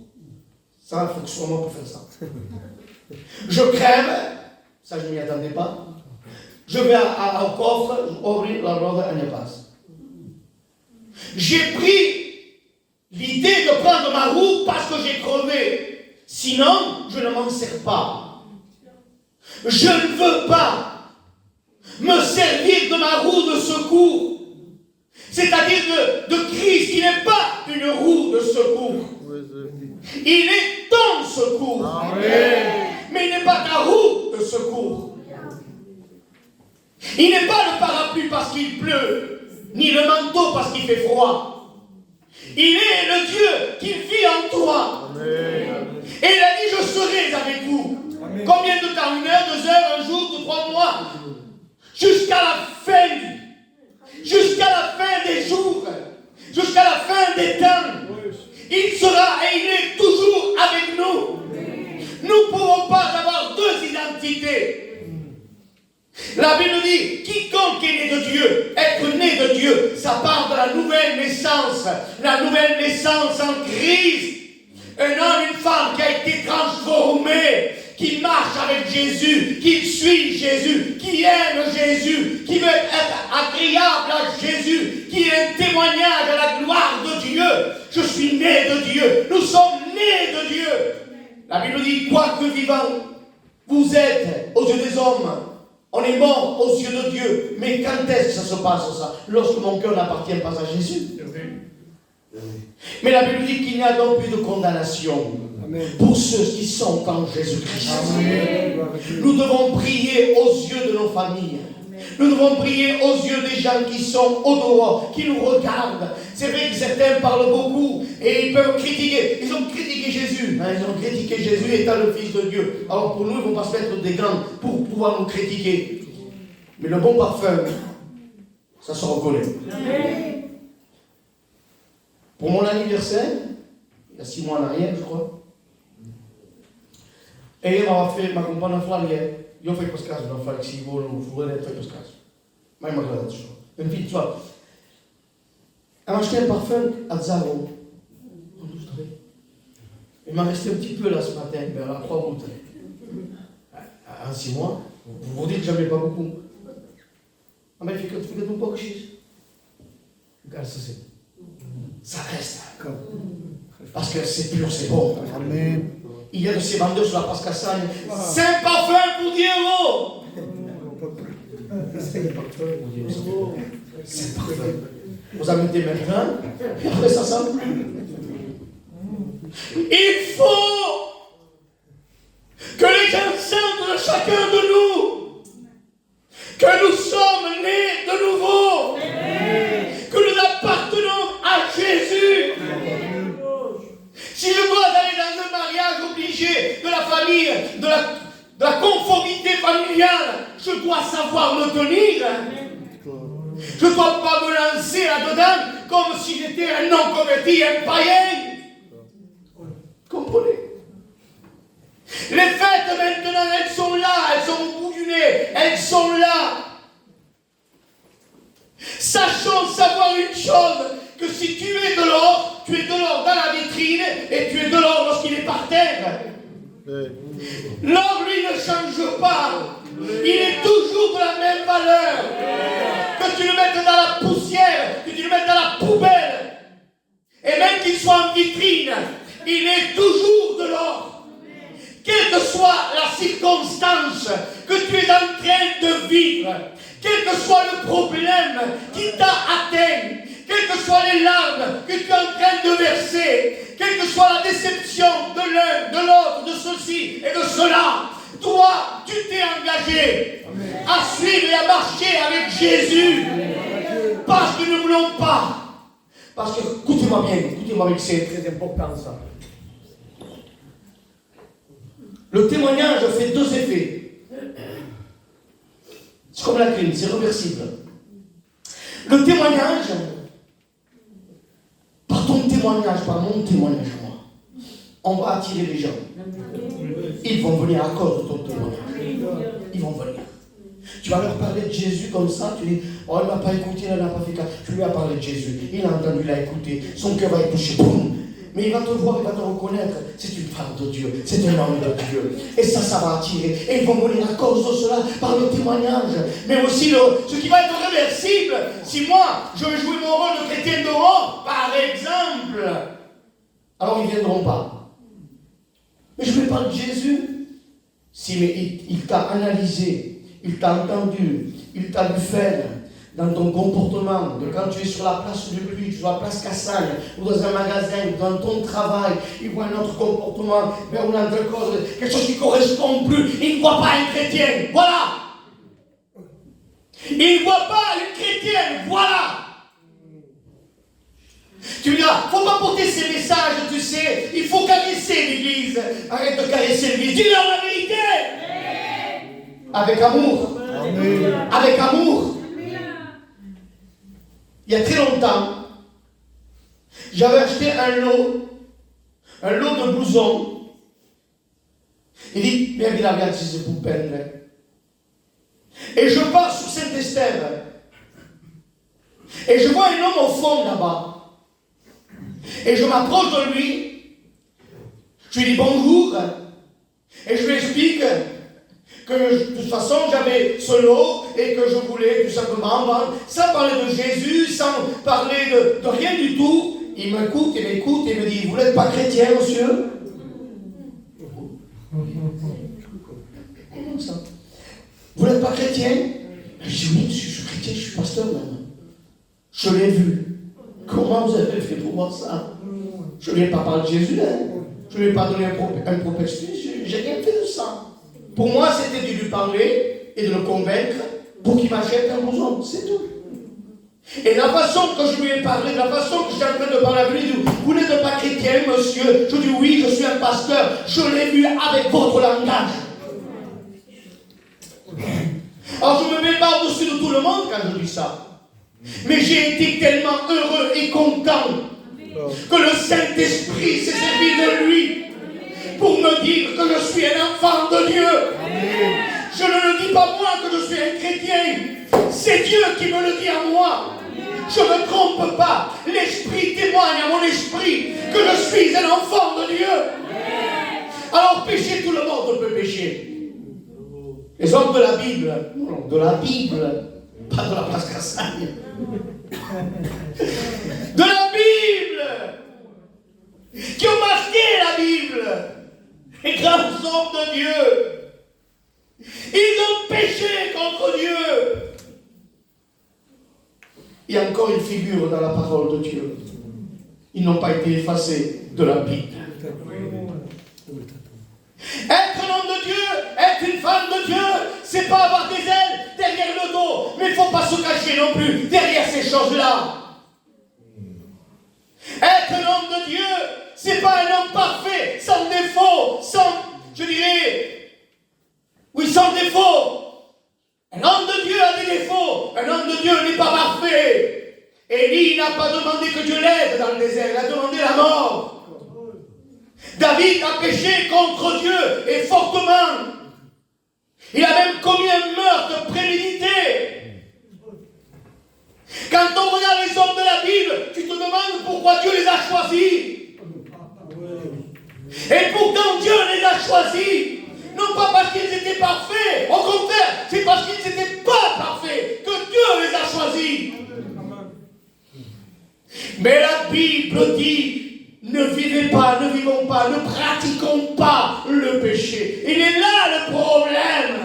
Ça, il faut que ce soit moi pour faire ça. Je crève, ça je ne m'y attendais pas. Je vais au coffre, j'ouvre la robe, elle n'y passe. J'ai pris l'idée de prendre ma roue parce que j'ai crevé. Sinon, je ne m'en sers pas. Je ne veux pas me servir de ma roue de secours. C'est-à-dire de Christ qui n'est pas une roue de secours. Il est ton secours. Amen. Mais il n'est pas ta roue de secours. Il n'est pas le parapluie parce qu'il pleut, ni le manteau parce qu'il fait froid. Il est le Dieu qui vit en toi. Amen. Et il a dit, je serai avec vous. Amen. Combien de temps? 1 heure, 2 heures, 1 jour, 2, 3 mois? Jusqu'à la fin. Jusqu'à la fin des jours. Jusqu'à la fin des temps. Il sera et il est toujours avec nous. Nous ne pouvons pas avoir 2 identités. La Bible dit, quiconque est né de Dieu, être né de Dieu, ça part de la nouvelle naissance en Christ. Un homme, une femme qui a été transformé, qui marche avec Jésus, qui suit Jésus, qui aime Jésus, qui veut être agréable à Jésus, qui est un témoignage à la gloire de Dieu. Je suis né de Dieu, nous sommes nés de Dieu. La Bible dit, quoique vivant, vous êtes aux yeux des hommes. On est mort aux yeux de Dieu. Mais quand est-ce que ça se passe, ça? Lorsque mon cœur n'appartient pas à Jésus. Mais la Bible dit qu'il n'y a donc plus de condamnation. Amen. Pour ceux qui sont en Jésus-Christ. Amen. Nous devons prier aux yeux de nos familles. Nous devons prier aux yeux des gens qui sont au dehors, qui nous regardent. C'est vrai que certains parlent beaucoup et ils peuvent critiquer. Ils ont critiqué Jésus. Ils ont critiqué Jésus étant le Fils de Dieu. Alors pour nous, ils ne vont pas se mettre des gants pour pouvoir nous critiquer. Mais le bon parfum, ça se reconnaît. Amen. Pour mon anniversaire, il y a 6 mois en arrière, je crois, e io avevo fatto, ma compagno a fare, io fai questo caso, non fare si vuole, non fai questo caso. Ma io mi ho detto, infine, tu vois, elle m'a acheté un parfum à Zaro. Il m'a resté un petit peu là ce matin, mais à 3 gouttes. En 6 mois, vous vous dites que j'en mets pas beaucoup. Ah, mais il fait un peu que regarde ça reste. Parce que c'est pur, c'est bon. Amen. Il y a de ces vendeurs sur la place Cassagne. C'est un parfum pour 10 euros. C'est un parfum. Vous en mettez maintenant, et après ça sent. Il faut que les gens sentent de chacun de nous que nous sommes nés de nouveau. Que nous appartenons à Jésus. Si je dois aller dans un mariage obligé de la famille, de la conformité familiale, je dois savoir me tenir. Je ne dois pas me lancer là-dedans comme si j'étais un non-converti, un païen. Comprenez? Les fêtes maintenant, elles sont là, elles sont au bout du nez, elles sont là. Sachons savoir une chose, que si tu es de l'or, tu es de l'or dans la vitrine et tu es de l'or lorsqu'il est par terre. L'or, lui, ne change pas. Il est toujours de la même valeur. Que tu le mettes dans la poussière, que tu le mettes dans la poubelle, et même qu'il soit en vitrine, il est toujours de l'or. Quelle que soit la circonstance que tu es en train de vivre, quel que soit le problème qui t'a atteint, quelles que soient les larmes que tu es en train de verser, quelle que soit la déception de l'un, de l'autre, de ceci et de cela, toi, tu t'es engagé à suivre et à marcher avec Jésus. Parce que nous ne voulons pas. Parce que, écoutez-moi bien, c'est très important ça. Le témoignage fait 2 effets. C'est comme la clim, c'est réversible. Le témoignage, par ton témoignage, par mon témoignage, moi, on va attirer les gens. Ils vont venir à cause de ton témoignage. Ils vont venir. Tu vas leur parler de Jésus comme ça, tu dis, oh, il ne m'a pas écouté, il n'a pas fait ça. Tu lui as parlé de Jésus, il a entendu, il a écouté, son cœur va être touché. Boum. Mais il va te voir, il va te reconnaître. C'est une femme de Dieu, c'est un homme de Dieu. Et ça va attirer. Et ils vont mourir à cause de cela, par le témoignage. Mais aussi, ce qui va être réversible, si moi, je vais jouer mon rôle de chrétien dehors, par exemple, alors ils ne viendront pas. Mais je ne vais pas de Jésus. Si, mais il t'a analysé, il t'a entendu, il t'a vu faire dans ton comportement, de quand tu es sur la place de pluie, sur la place Cassagne, ou dans un magasin, ou dans ton travail, il voit un autre comportement, vers une autre cause, quelque chose qui ne correspond plus, il ne voit pas un chrétien, voilà. Il ne voit pas une chrétienne, voilà. Tu me diras, il ne faut pas porter ces messages, tu sais, il faut caresser l'église. Arrête de caresser l'église, dis-leur la vérité. Avec amour. Amen. Avec amour. Il y a très longtemps, j'avais acheté un lot de blousons. Il dit, viens, regarde si c'est pour peine. Et je pars sur Saint-Estève. Et je vois un homme au fond là-bas. Et je m'approche de lui. Je lui dis bonjour. Et je lui explique que de toute façon j'avais ce lot et que je voulais tout simplement vendre, sans parler de Jésus, sans parler de rien du tout. Il m'écoute et me dit, vous n'êtes pas chrétien, monsieur? Comment ça? Vous n'êtes pas chrétien? Je dis, oui, monsieur, je suis chrétien, je suis pasteur même. Je l'ai vu. Comment vous avez fait pour voir ça? Je ne lui ai pas parlé de Jésus, hein? Je ne lui ai pas donné un propextus, j'ai rien fait de ça. Pour moi, c'était de lui parler et de le convaincre pour qu'il m'achète un blouson, c'est tout. Et la façon que je lui ai parlé, la façon que j'étais en train de parler avec lui, vous n'êtes pas chrétien, monsieur? Je dis oui, je suis un pasteur, je l'ai vu avec votre langage. Alors je ne me mets pas au-dessus de tout le monde quand je dis ça. Mais j'ai été tellement heureux et content que le Saint-Esprit s'est servi de lui pour me dire que je suis un enfant de Dieu. Je ne le dis pas moi que je suis un chrétien. C'est Dieu qui me le dit à moi. Je ne me trompe pas. L'Esprit témoigne à mon esprit que je suis un enfant de Dieu. Alors pécher, tout le monde peut pécher. Les hommes de la Bible, non, de la Bible, pas de la place Cassagne. De la Bible, qui ont marqué la Bible, les grands hommes de Dieu, ils ont péché contre Dieu. Il y a encore une figure dans la parole de Dieu. Ils n'ont pas été effacés de la Bible. Être un homme de Dieu, être une femme de Dieu, c'est pas avoir des ailes derrière le dos, mais il ne faut pas se cacher non plus derrière ces choses-là. Être un homme de Dieu, c'est pas un homme parfait, sans défaut, je dirais, oui, sans défaut. Un homme de Dieu a des défauts, un homme de Dieu n'est pas parfait. Élie n'a pas demandé que Dieu l'aide dans le désert, il a demandé la mort. David a péché contre Dieu et fortement. Il a même commis un meurtre prémédité. Quand on regarde les hommes de la Bible, tu te demandes pourquoi Dieu les a choisis. Et pourtant Dieu les a choisis. Non pas parce qu'ils étaient parfaits, au contraire, c'est parce qu'ils n'étaient pas parfaits que Dieu les a choisis. Mais la Bible dit, ne vivons pas, ne pratiquons pas le péché. Il est là le problème.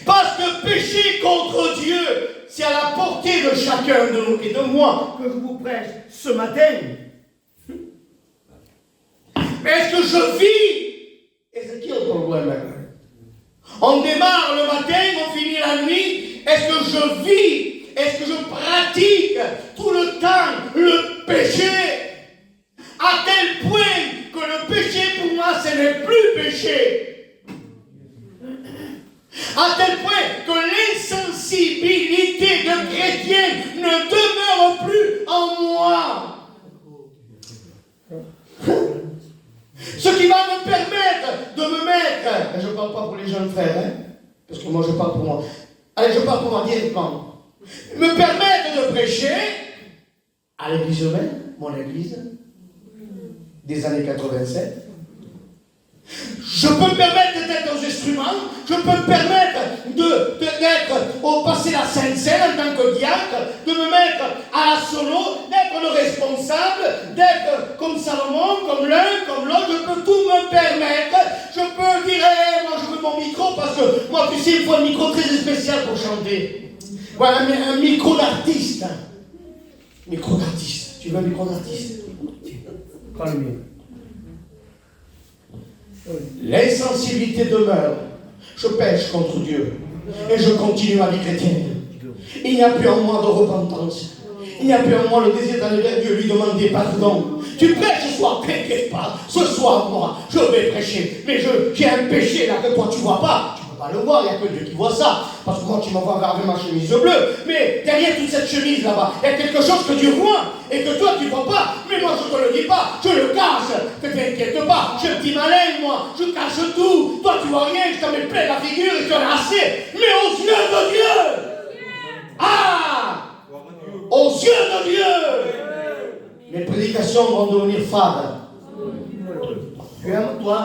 Parce que pécher contre Dieu, c'est à la portée de chacun de nous et de moi que je vous prêche ce matin. Mais est-ce que je vis? Et c'est qui le problème? On démarre le matin, on finit la nuit. Est-ce que je vis? Est-ce que je pratique tout le temps le péché? À tel point que le péché pour moi ce n'est plus péché. À tel point que l'insensibilité de chrétien ne demeure plus en moi. Ce qui va me permettre de me mettre, et je ne parle pas pour les jeunes frères, hein, parce que moi je parle pour moi. Allez, je parle pour moi directement. Me permettre de prêcher à l'église humaine, mon église, des années 87. Je peux me permettre d'être aux instruments, je peux me permettre d'être au passer la Sainte Seine en tant que diacre, de me mettre à la solo, d'être le responsable, d'être comme Salomon, comme l'un, comme l'autre, je peux tout me permettre. Je peux dire, moi je veux mon micro parce que moi tu sais, il faut un micro très spécial pour chanter. Voilà, un micro d'artiste. Micro d'artiste. Tu veux un micro d'artiste? Prends le mien. L'insensibilité demeure. Je pêche contre Dieu. Et je continue ma vie chrétienne. Il n'y a plus en moi de repentance. Il n'y a plus en moi le désir d'aller vers Dieu, lui demander pardon. Tu prêches ce soir, t'inquiète pas. Ce soir, moi, je vais prêcher. Mais j'ai un péché là que toi tu vois pas. Tu ne peux pas le voir, il n'y a que Dieu qui voit ça. Parce que moi, tu m'en vois avec ma chemise bleue. Mais derrière toute cette chemise là-bas, il y a quelque chose que Dieu voit et que toi tu ne vois pas. Mais moi, je ne te le dis pas. Je le cache. Ne t'inquiète pas. J'ai un petit malin, moi. Je cache tout. Toi, tu vois rien. Je t'en mets plein la figure et tu en as assez. Mais aux yeux de Dieu. Ah! Aux yeux de Dieu. Mes prédications vont devenir fades. Tu aimes, toi,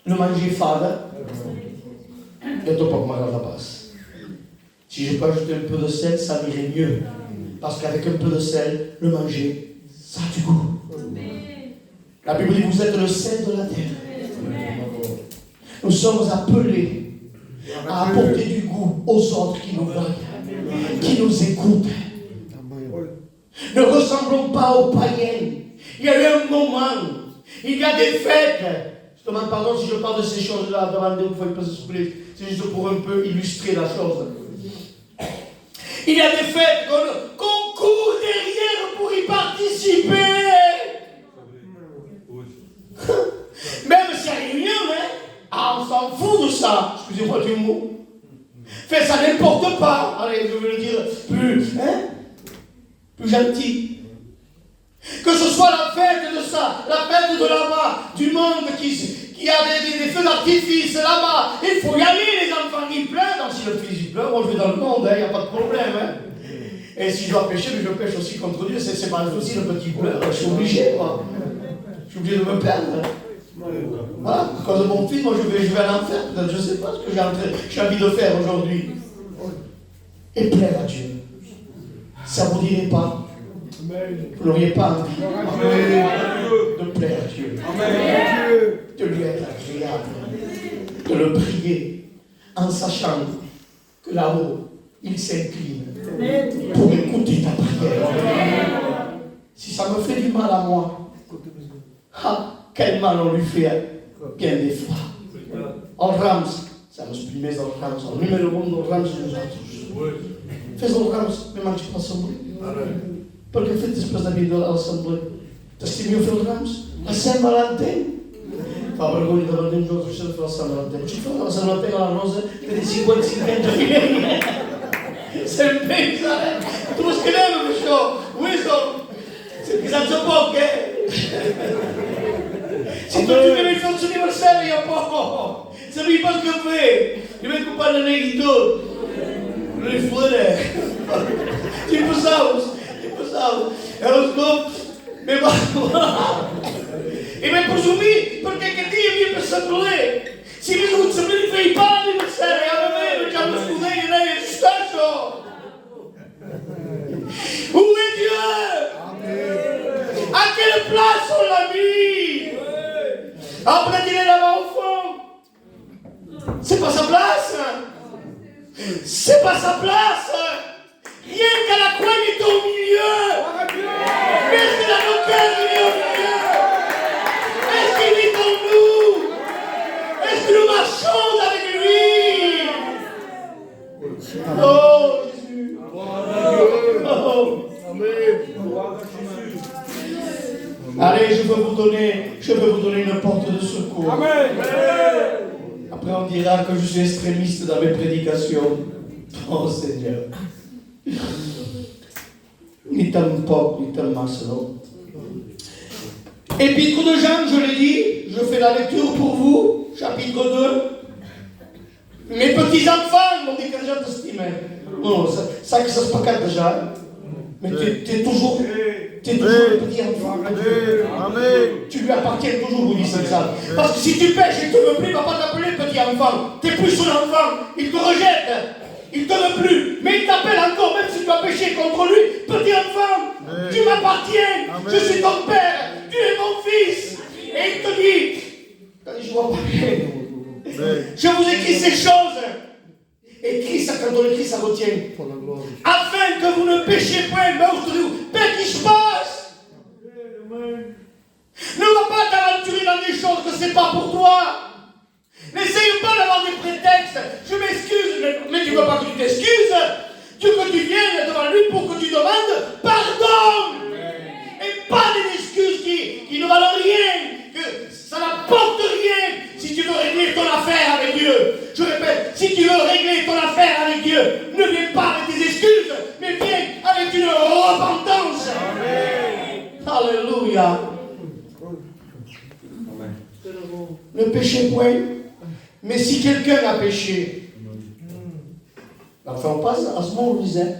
le manger fade? Bientôt pas que ma la passe. Si je peux ajouter un peu de sel, ça m'irait mieux. Parce qu'avec un peu de sel, le manger, ça a du goût. La Bible dit, vous êtes le sel de la terre. Nous sommes appelés à apporter du goût aux autres qui nous voient, qui nous écoutent. Ne ressemblons pas aux païens. Il y a eu un moment, il y a des fêtes. Je demande pardon si je parle de ces choses-là, demandez vous faites pas s'exprimer. C'est juste pour un peu illustrer la chose. Il y a des fêtes qu'on court derrière pour y participer. Même si il n'y a rien, hein. Ah, on s'en fout de ça. Excusez-moi du mot. Fais ça n'importe pas. Allez, je veux le dire plus gentil. Que ce soit la fête de ça, la fête de là-bas, du monde qui a des feux d'artifice là-bas. Il faut y aller, les enfants, ils pleurent. Donc si le fils il pleure, moi je vais dans le monde, il n'y a pas de problème. Hein. Et si je dois pécher, mais je pêche aussi contre Dieu, c'est pas aussi le petit pleur, je suis obligé, moi. Je suis obligé de me perdre. Voilà, à cause de mon fils, moi je vais à l'enfer, peut-être, je ne sais pas ce que j'ai envie de faire aujourd'hui. Et plaire à Dieu. Ça ne vous dirait pas? Vous n'auriez pas envie de plaire à Dieu, de lui être agréable, de le prier en sachant que là-haut, il s'incline pour écouter ta prière. Si ça me fait du mal à moi, quel mal on lui fait bien des fois. En Rams, ça me suit mes en Rams, en numéro 1 de Rams, nous autres. Faisons Rams, mais moi je pense à moi. Porque faites depois da vida à Assembleia. Testemunho foi Ramos. A Saint-Valentin. Fa vergonha da Valentim, os outros sempre falam Saint-Valentin. Se for a Saint-Valentin, a Rosa tem 50 filhos. Sempre pensa, tu vas querer, meu show. Wisdom. Se quiser um pouco, se tu tiver feito o aniversário, é pouco. Sabia para o café. E vem com o pai da nega e tudo. Não lhe fora. Tipo sabes. Eram os novos, mesmo e bem presumi, porque aquele dia havia pensado ler. Se mesmo de saber que veio para a aniversário, ela mesmo, já me escudei, nem assustaste. Où est Dieu? À quelle place on l'a mis? Après qu'il est là-bas au fond. C'est pas sa place. C'est pas sa place. Rien qu'à la croix, il est au milieu. Est-ce qu'il a nos cœurs, il est au milieu? Est-ce qu'il vit en nous? Est-ce que nous marchons avec lui? Oh, Jésus. Oh. Allez, je veux vous donner une porte de secours. Amen. Après, on dira que je suis extrémiste dans mes prédications. Oh, Seigneur. Ni tampoco, ni tamaslo. Épître de Jean, je l'ai dit, je fais la lecture pour vous, chapitre 2. Mes petits enfants, m'ont dit que déjà t'estimais. Non, ça que ça se passe déjà. Mais tu es toujours le petit enfant. Amen. Tu lui appartiens toujours, vous dit Saint Saul. Parce que si tu pêches, il ne te veut plus, il ne va pas t'appeler petit enfant. Tu n'es plus son enfant. Il te rejette. Il ne te veut plus. Mais il t'appelle encore, même si tu as péché contre lui. Petit enfant, tu m'appartiens. Je suis ton père. Tu es mon fils. Et il te dit, je vois pas bien. Je vous écris ces choses. Écris ça, quand on écrit, ça retient. Afin que vous ne péchiez point, mais je te dis, péchiche pas. Ne va pas t'aventurer dans des choses que c'est pas pour toi. N'essaye pas d'avoir des prétextes. Je m'excuse, mais tu ne veux pas que tu t'excuses. Tu veux que tu viennes devant lui pour que tu demandes pardon. Et pas des excuses qui ne valent rien, que ça n'apporte rien. Si tu veux régler ton affaire avec Dieu, je répète, si tu veux régler ton affaire avec Dieu, ne viens pas avec des excuses, mais viens avec une repentance. Amen. Alléluia. Ne péchez point. Mais si quelqu'un a péché, enfin on passe à ce moment où on disait,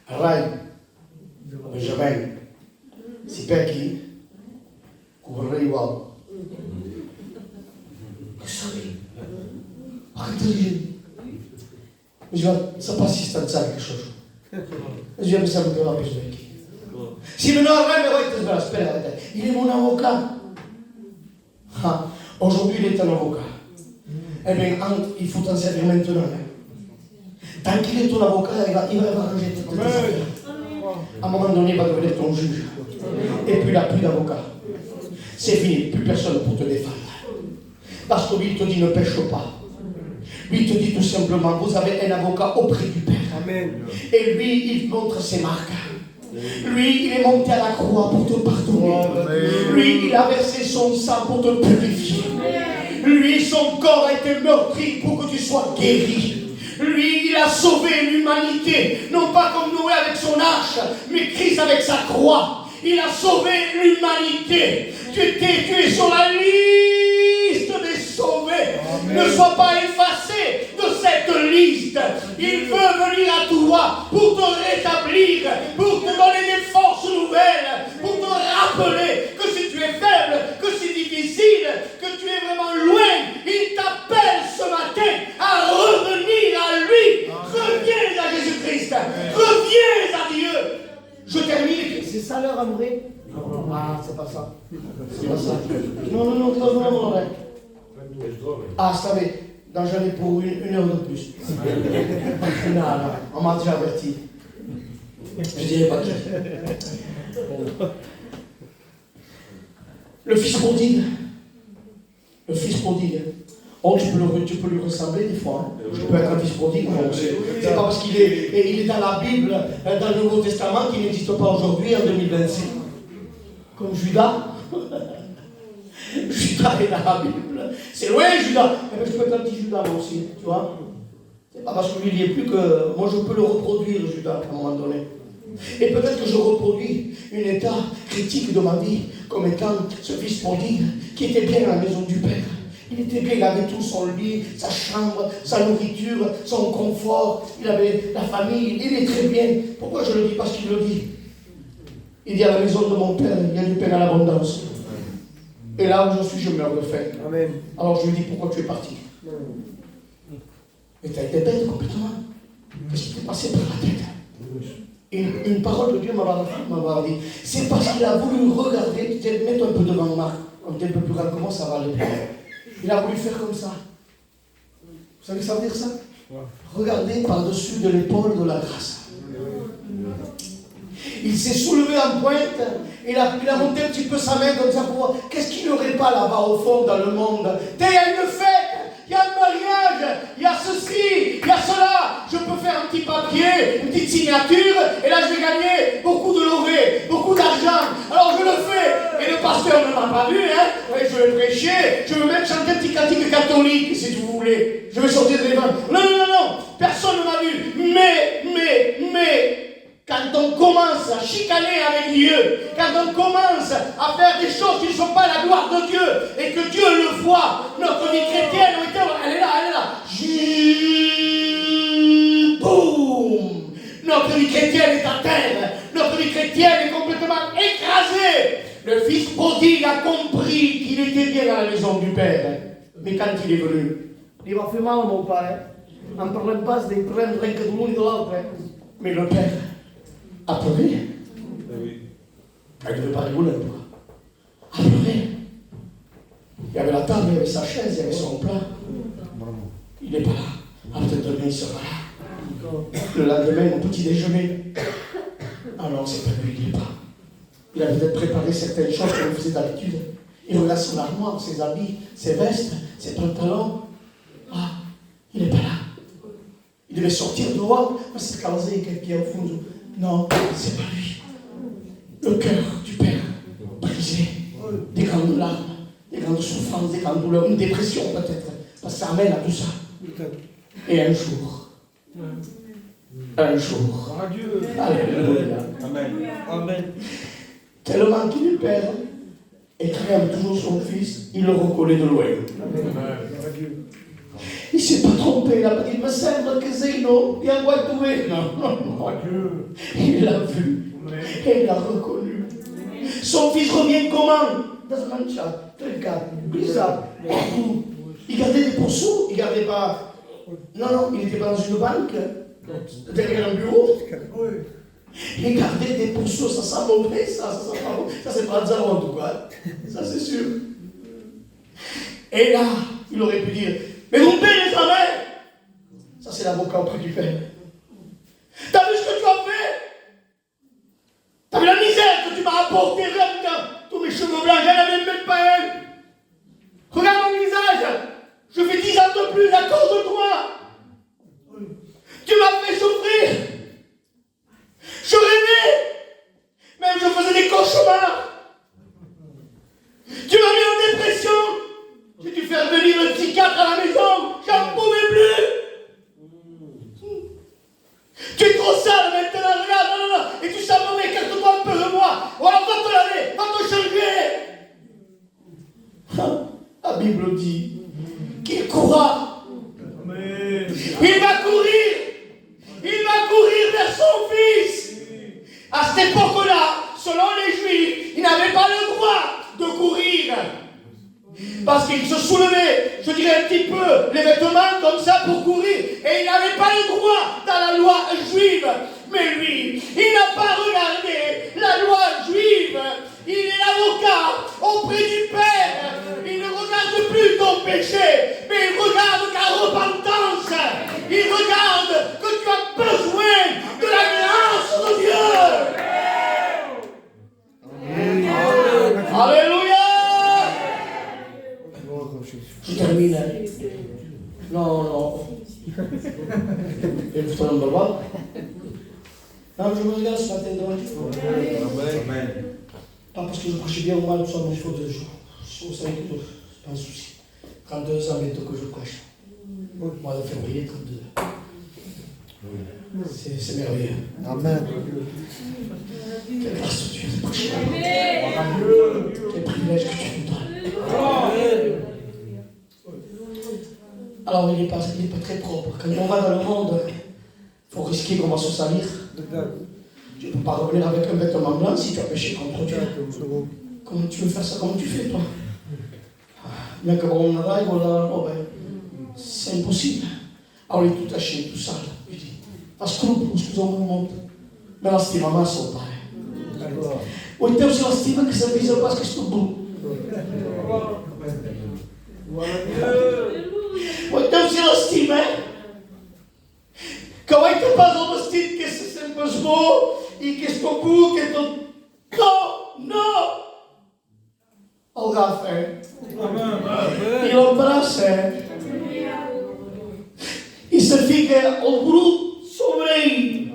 Rai, Benjamin, si Peki, couvrez igual. Que ça dit? Arrêtez. Mais ça passe si c'est ça quelque chose. Je vais me savoir que la personne qui. Si maintenant Rai me va être il est mon avocat. Ah. Aujourd'hui, il est un avocat. Eh bien, il faut t'en servir maintenant. Tant qu'il est ton avocat, il va arranger tes affaires. À un moment donné, il va devenir ton juge. Et puis, il n'a plus d'avocat. C'est fini, plus personne pour te défendre. Parce que lui, il te dit ne pêche pas. Lui, il te dit tout simplement, vous avez un avocat auprès du Père. Amen. Et lui, il montre ses marques. Lui, il est monté à la croix pour te pardonner. Lui, il a versé son sang pour te purifier. Lui, son corps a été meurtri pour que tu sois guéri. Lui, il a sauvé l'humanité, non pas comme Noé avec son arche, mais Christ avec sa croix. Il a sauvé l'humanité. Tu es sur la liste des sauvés. Amen. Ne sois pas effacé de cette liste. Il veut venir à toi pour te rétablir, pour te donner des forces nouvelles, pour te rappeler que si tu es faible, que c'est difficile, que tu es vraiment loin, il t'appelle ce matin à revenir à lui. Reviens à Jésus-Christ. Reviens à Dieu. Je termine. C'est ça l'heure, André? Ah, c'est pas ça. C'est pas ça. Non. Ah, ça va. J'en ai pour une heure de plus. Non, on m'a déjà averti. Je dirais pas qui. Le fils prodigue. Oh, tu peux lui ressembler des fois. Hein. Je peux être un fils prodigue. C'est pas parce qu'il est dans la Bible, dans le Nouveau Testament, qu'il n'existe pas aujourd'hui en 2026. Comme Judas. Judas est dans la Bible. C'est loin, Judas. Mais je peux être un petit Judas, moi aussi. Tu vois? C'est pas parce que lui, il n'y est plus que. Moi, je peux le reproduire, Judas, à un moment donné. Et peut-être que je reproduis un état critique de ma vie comme étant ce fils prodigue qui était bien à la maison du Père. Il était bien, il avait tout, son lit, sa chambre, sa nourriture, son confort, il avait la famille, il est très bien. Pourquoi je le dis? Parce qu'il le dit. Il dit à la maison de mon Père, il y a du pain à l'abondance. Et là où je suis, je meurs de faim. Amen. Alors je lui dis, pourquoi tu es parti? Mais tu as été bête complètement. Qu'est-ce qui t'est passé par la tête? Une parole de Dieu m'a dit, c'est parce qu'il a voulu regarder, mettre un peu devant Marc, quand tu es un peu plus grand, comment ça va aller. Il a voulu faire comme ça. Vous savez ça veut dire ça? Regardez par-dessus de l'épaule de la grâce. Il s'est soulevé en pointe, il a monté un petit peu sa main comme ça pour voir qu'est-ce qu'il n'y aurait pas là-bas au fond dans le monde. Il y a une fête, il y a un mariage, il y a ceci, il y a cela. Je peux faire un petit papier, une petite signature, et là je vais gagner beaucoup de levées, beaucoup d'argent. Alors je le fais, et le pasteur ne m'a pas vu, hein. Ouais, je vais prêcher, je vais même chanter un petit cantique catholique, si vous voulez. Je vais sortir de l'évangile. Non, personne ne m'a vu. Mais, quand on commence à chicaner avec Dieu, quand on commence à faire des choses qui ne sont pas la gloire de Dieu, et que Dieu le voit, notre vie chrétienne, elle est là. Boum! Notre vie chrétienne est en fils prodigue a compris qu'il était bien à la maison du père. Mais quand il est venu, Li va fer mal al meu pare, en parlem pas de prendre res de l'un i de l'altre. mais le père a pleuré. Il ne devait pas rigoler, quoi. A pleuré. Il y avait la table, il y avait sa chaise, il y avait son plat. Il n'est pas là. Ah, peut-être demain il sera là. Le lendemain, au petit déjeuner. Ah non, c'est pas lui, il n'est pas. Il avait peut-être préparé certaines choses comme il faisait d'habitude. Il regarde son armoire, ses habits, ses vestes, ses pantalons. Ah, il n'est pas là. Il devait sortir dehors, ma si causé quelqu'un au fond. Non, c'est pas lui. Le cœur du père, brisé, des grandes larmes, des grandes souffrances, des grandes douleurs, une dépression peut-être, parce que ça amène à tout ça. Et un jour, alléluia, Amen. tellement qu'il est père, et qu'il aime toujours son fils, il le reconnaît de loin. Il ne s'est pas trompé, il n'a pas dit, me semble que c'est non, il y a quoi trouver. Non. Il l'a vu, et il l'a reconnu. Son fils revient comment? Dans un mancha, trinquat, glissade, partout. Il gardait des pourceaux, il gardait pas. Non, il n'était pas dans une banque, derrière un bureau. Il gardait des pourceaux, ça sent mauvais, ça sent pas mauvais. Ça, c'est pas de en tout cas. Ça, c'est sûr. Et là, il aurait pu dire, mais mon père est sa mère. Ça, c'est l'avocat auprès du père. T'as vu ce que tu as fait? T'as vu la misère que tu m'as apportée, regarde, tous mes cheveux blancs, j'en avais même pas un. Regarde mon visage. Je fais 10 ans de plus à cause de toi. Tu m'as fait souffrir. Je rêvais. Même je faisais des cauchemars. Tu m'as mis en dépression. J'ai dû faire venir le psychiatre à la maison. J'en pouvais plus. Tu es trop sale maintenant, regarde, non. Et tu sens mauvais, casse-toi un peu de moi. Voilà, va te laver, va te changer. La Bible dit qu'il courra. Il va courir vers son fils. À cette époque-là, selon les Juifs, il n'avait pas le droit de courir. Parce qu'il se soulevait, je dirais un petit peu, les vêtements comme ça pour courir. Et il n'avait pas le droit dans la loi juive. Mais lui, il n'a pas regardé la loi juive. Il est l'avocat auprès du Père. Il ne regarde plus ton péché, mais il regarde ta repentance. Il regarde que tu as besoin de la grâce de Dieu. Alléluia. Je termine. Non. Et vous allez me voir. Non, je me regarde ce matin devant Dieu. Amen. Pas parce que je prêchais bien ou mal, tout ça, mais il faut 2 jours. Vous savez que c'est pas un souci. 32 ans bientôt que je prêche. Mois de février, 32 ans. C'est merveilleux. Amen. Quelle grâce de Dieu de prêcher. Quel privilège que tu nous donnes. Alors, il n'est pas très propre. Quand on va dans le monde, il faut risquer qu'on va se salir. Tu ne peux pas revenir avec un vêtement blanc si tu as péché contre Dieu. Comment tu veux faire ça? Comment tu fais, toi? Bien que on arrive, c'est impossible. Alors, il est tout taché, tout sale. Il dit, parce que nous, scusons-nous, monte. Mais la stima ma sopra. O então se la stima che si avvisa pas che sto bu. O então se la stima que vai ter pas o vestido que se sempre esvou e que estou bu, que estou... No! O gaffe. E lo abraça. E se fica o bruto sobre ele.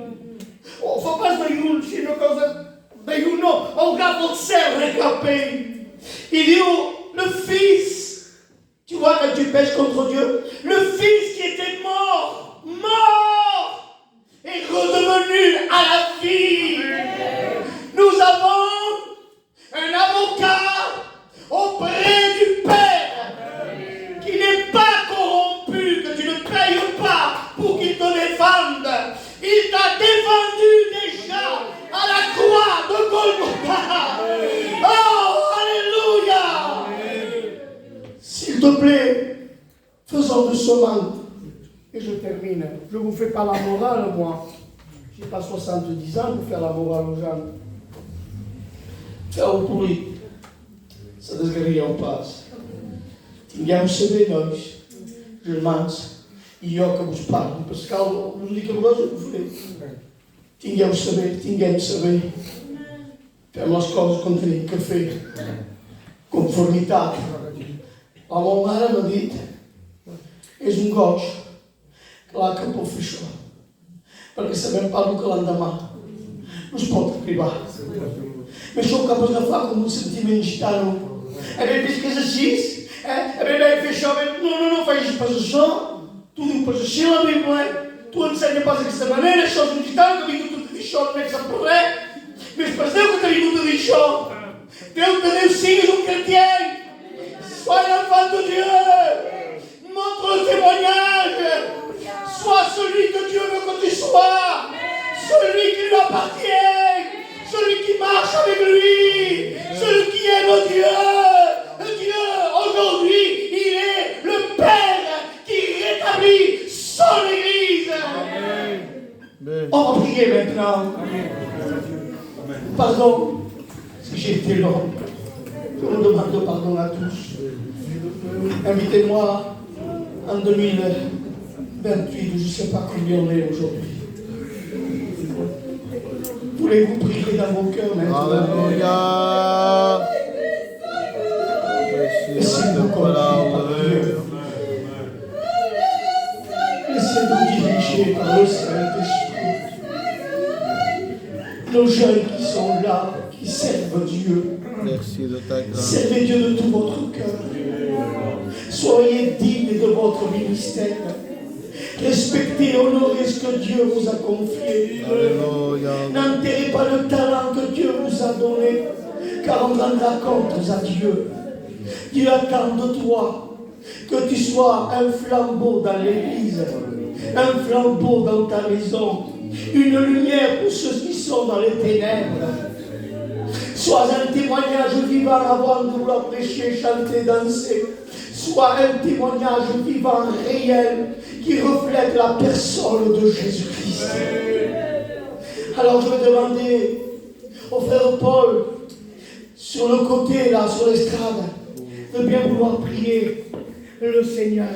O fa pas d'aiun, sinó cosa d'aiun no. O gaffe s'est récapé. Il dit, le fils, tu vois quand tu pêches contre Dieu, le fils qui était mort, est redevenu à la vie. Nous avons un avocat auprès du Père qui n'est pas corrompu, que tu ne payes pas pour qu'il te défende. Il t'a défendu déjà à la croix de Golgotha. Oh, te plaît, faisons de ce mal. Et je termine. Je ne vous fais pas la morale, moi. Je n'ai pas 70 ans pour faire la morale aux gens. Faire pour lui. Ça ne desgreria en paz. Tínhamos saber nós, irmãos, e eu que vos pago, porque vos digo que eu falei. Tínhamos saber. Pelas coisas com café, conformidade. A mão era me dita, és gosto, que lá acabou fechou. Porque sabemos para o que lá anda mal. Nos pode privar. Mas sou capaz de falar como um sentimento estão. É bem pesquisa assim, é bem fechou, não faz isso para só. Tu para assim lá bem, não é? Tu ensina para dessa maneira, só se digital, que tu te deixou no meio da problema. Mas para Deus que tu te deixou. Deus te deu signos um chrétien. Sois l'enfant de Dieu. Montre le témoignage. Sois celui que Dieu veut que tu sois. Celui qui lui appartient. Celui qui marche avec lui. Celui qui aime Dieu. Dieu, aujourd'hui, il est le Père qui rétablit son Église. Amen. On va prier maintenant. Pardon si j'ai été long. Je vous demande pardon à tous. Invitez-moi en 2028, je ne sais pas combien on est aujourd'hui. Voulez-vous prier dans vos cœurs maintenant? Alléluia. Laissez-nous diriger par le Saint-Esprit. Nos jeunes qui sont là, qui servent Dieu. Merci de ta grâce. Servez Dieu de tout votre cœur. Soyez dignes de votre ministère. Respectez et honorez ce que Dieu vous a confié. Alléluia. N'enterrez pas le talent que Dieu vous a donné, car on rendra compte à Dieu. Dieu attend de toi que tu sois un flambeau dans l'église, un flambeau dans ta maison, une lumière pour ceux qui sont dans les ténèbres. Sois un témoignage vivant avant de vouloir prêcher, chanter, danser. Sois un témoignage vivant, réel, qui reflète la personne de Jésus-Christ. Alors je vais demander au frère Paul, sur le côté, là, sur l'estrade, de bien vouloir prier le Seigneur.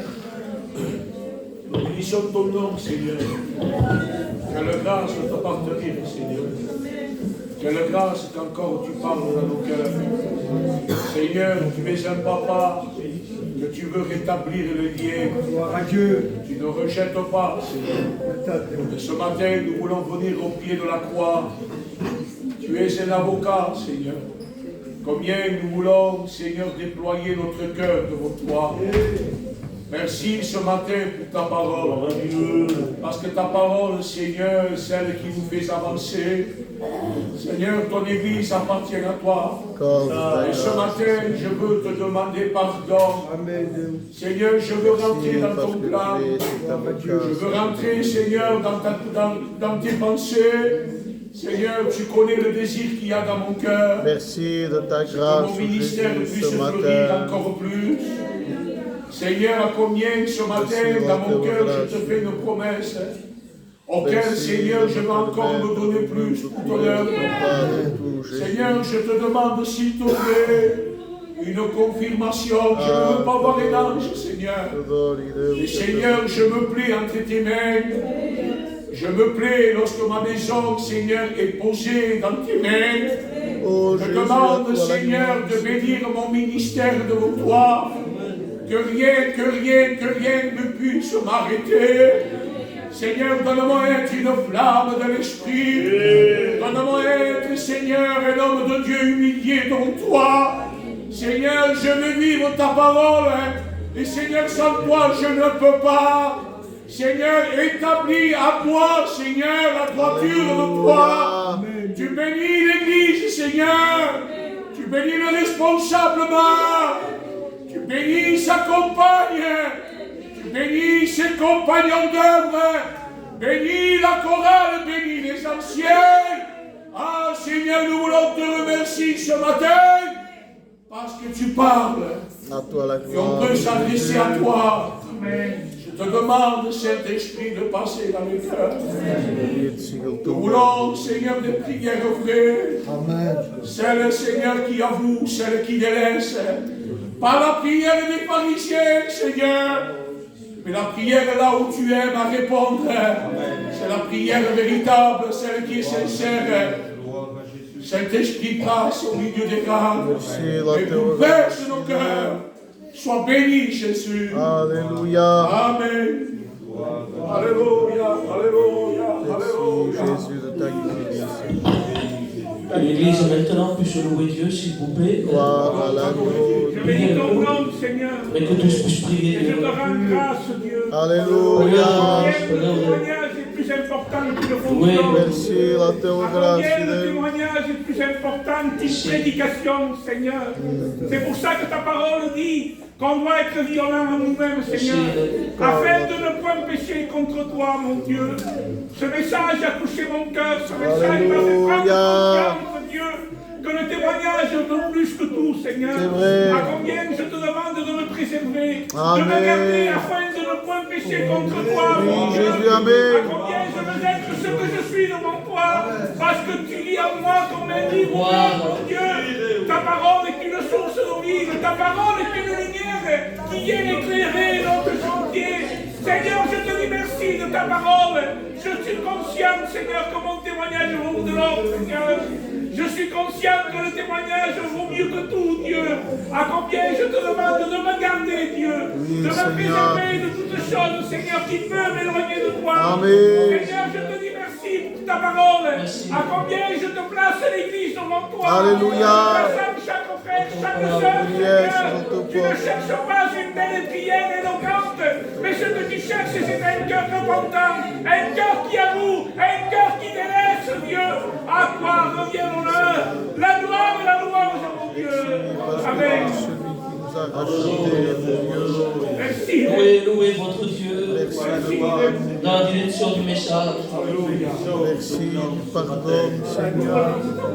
Nous bénissons ton nom, Seigneur. Quelle grâce de t'appartenir, Seigneur. Quelle grâce qu'encore tu parles dans nos cœurs. Seigneur, tu es un papa, que tu veux rétablir le lien. Gloire à Dieu. Tu ne rejettes pas, Seigneur. Et ce matin, nous voulons venir au pied de la croix. Tu es un avocat, Seigneur. Combien nous voulons, Seigneur, déployer notre cœur devant toi. Merci ce matin pour ta parole. Parce que ta parole, Seigneur, est celle qui nous fait avancer. Seigneur, ton Église appartient à toi. Et ce matin, je veux te demander pardon. Seigneur, je veux rentrer dans ton plan. Je veux rentrer, Seigneur, dans tes pensées. Seigneur, tu connais le désir qu'il y a dans mon cœur. Merci de ta grâce, que mon ministère Jésus, puisse ce fleurir matin. encore plus. Seigneur, à combien ce matin, dans mon cœur, je te fais une promesse, auquel, Seigneur, je vais encore me donner plus pour ton œuvre. Seigneur, je te demande, s'il te plaît, une confirmation. Je ne veux pas voir un ange, Seigneur. Et Seigneur, je me plais entre tes mains. Je me plais lorsque ma maison, Seigneur, est posée dans tes mains. Je demande, Seigneur, de bénir mon ministère devant toi. Que rien ne puisse m'arrêter. Seigneur, donne-moi être une flamme de l'esprit. Donne-moi être, Seigneur, un homme de Dieu humilié devant toi. Seigneur, je veux vivre ta parole. Et Seigneur, sans toi, je ne peux pas. Seigneur, établis à moi, Seigneur, la droiture de toi. Tu bénis l'Église, Seigneur. Tu bénis le responsablement. Tu bénis sa compagne. Tu bénis ses compagnons d'œuvre. Bénis la chorale, bénis les anciens. Ah, Seigneur, nous voulons te remercier ce matin. parce que tu parles. À toi la Et on gloire. peut s'adresser à toi. Je te demande, Saint-Esprit, de passer dans le cœur. Nous voulons, Seigneur, des prières vraies. Amen. Celle, Seigneur, qui avoue, celle qui délaisse. Pas la prière des pharisiens, Seigneur, mais la prière là où tu aimes à répondre. C'est la prière véritable, celle qui est sincère. Saint-Esprit passe au milieu des rames et bouleverse nos cœurs. Sois béni, Jésus. Alléluia. Amen. Alléluia, alléluia, Merci alléluia. Jésus de ta grâce. Que l'Église maintenant puisse louer Dieu, s'il vous plaît. Gloire à la gloire. Je bénis ton nom, Seigneur. Mais que tous puissent prier. Et je te rends grâce, Dieu. Alléluia. Le témoignage est plus important qu'une fonction. Merci la théographie. Combien le témoignage est plus important qu'une prédication, Seigneur. C'est pour ça que ta parole dit qu'on doit être violent en nous-mêmes, Seigneur, afin de ne point pécher contre toi, mon Dieu. Ce message a touché mon cœur, ce message m'a fait prendre conscience, Dieu, que le témoignage vaut plus que tout, Seigneur. À combien je te demande de me préserver, de me garder afin de ne point pécher contre toi, mon Dieu. À combien je veux être ce que je suis devant toi, parce que tu lis en moi comme un livre, mon Dieu. Ta parole est une source d'eau vive, ta parole est une lumière qui vient éclairer notre chantier. Seigneur, je te dis merci de ta parole. Je suis conscient, Seigneur, que mon témoignage vaut de l'or, Seigneur. Je suis conscient que le témoignage vaut mieux que tout, Dieu. À combien je te demande de me garder, Dieu, de me préserver de toutes choses, Seigneur, qui peuvent m'éloigner de toi. Seigneur, je te dis merci pour ta parole. À combien je te place l'Église devant toi. Alléluia. Chaque frère, chaque soeur, Seigneur, tu ne cherches pas une belle prière éloquente, mais ce que tu cherches, c'est un cœur repentant, un cœur qui avoue, un cœur qui délaisse, Dieu. À toi revient l'honneur, la gloire et la louange, mon Dieu. Amen. Merci. Louez votre Dieu dans la direction du message. Merci, pardon, Seigneur.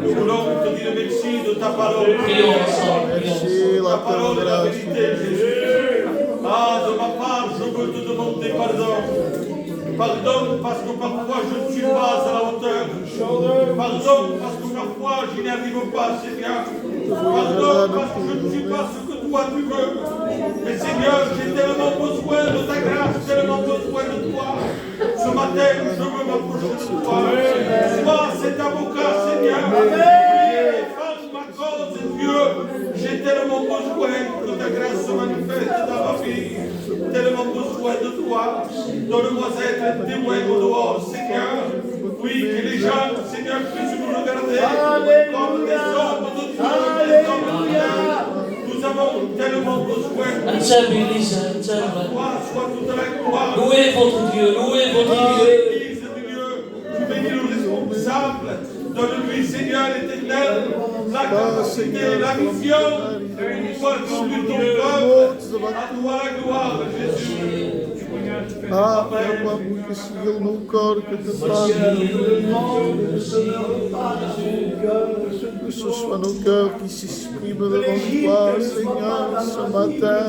Nous voulons te dire merci de ta parole. Prions ensemble. Merci, la Ta parole est la grâce. vérité, Jésus. Ah, de ma part, je veux te demander pardon. Pardon parce que parfois je ne suis pas à la hauteur. Pardon parce que parfois je n'y arrive pas, Seigneur. Pardon parce que je ne suis pas ce que toi tu veux. Mais Seigneur, j'ai tellement besoin de ta grâce, tellement besoin de toi. Ce matin, je veux m'approcher de toi. Sois cet avocat, Seigneur. Défends ma cause, Dieu. J'ai tellement besoin que ta grâce se manifeste dans ma vie. Tellement besoin de toi. Donne-moi être témoin au dehors, Seigneur. Oui, que les gens, Seigneur, puissent nous regarder comme des hommes de Dieu, des hommes de Dieu. Nous avons tellement besoin de toi, soit toute la gloire. Louez votre Dieu, louez votre Dieu. L'église de Dieu, tu bénis le responsable. Donne-lui, Seigneur l'éternel, la capacité, la vision, de pouvoir conduire ton peuple. À toi la gloire, Jésus. Ah, Papa, que siga no corpo que te faz. Que ce soit nos cœurs qui s'expriment devant toi, Seigneur, ce matin.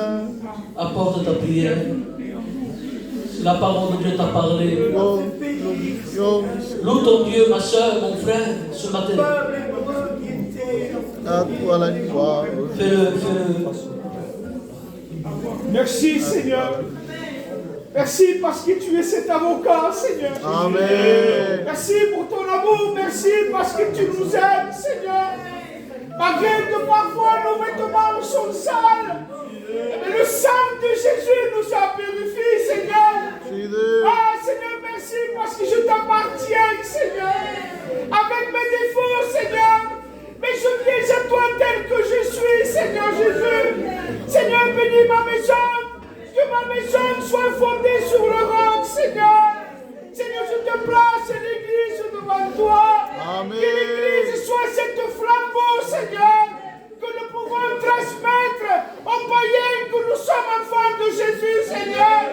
Apporte ta prière. La parole de Dieu t'a parlé. Loue ton Dieu, ma soeur, mon frère, ce matin. À toi la gloire. Fais-le, fais-le. Merci, Seigneur. Merci parce que tu es cet avocat, Seigneur. Amen. Merci pour ton amour. Merci parce que tu nous aimes, Seigneur. Malgré que parfois nos vêtements sont sales, mais le sang de Jésus nous a purifiés, Seigneur. Ah, Seigneur, merci parce que je t'appartiens, Seigneur. Avec mes défauts, Seigneur. Mais je viens à toi tel que je suis, Seigneur Jésus. Seigneur, bénis ma maison. Que ma maison soit fondée sur le roc, Seigneur. Seigneur, je te place l'église devant toi. Amen. Que l'église soit cette flambeau, Seigneur, que nous pouvons transmettre aux païens que nous sommes enfants de Jésus, Seigneur.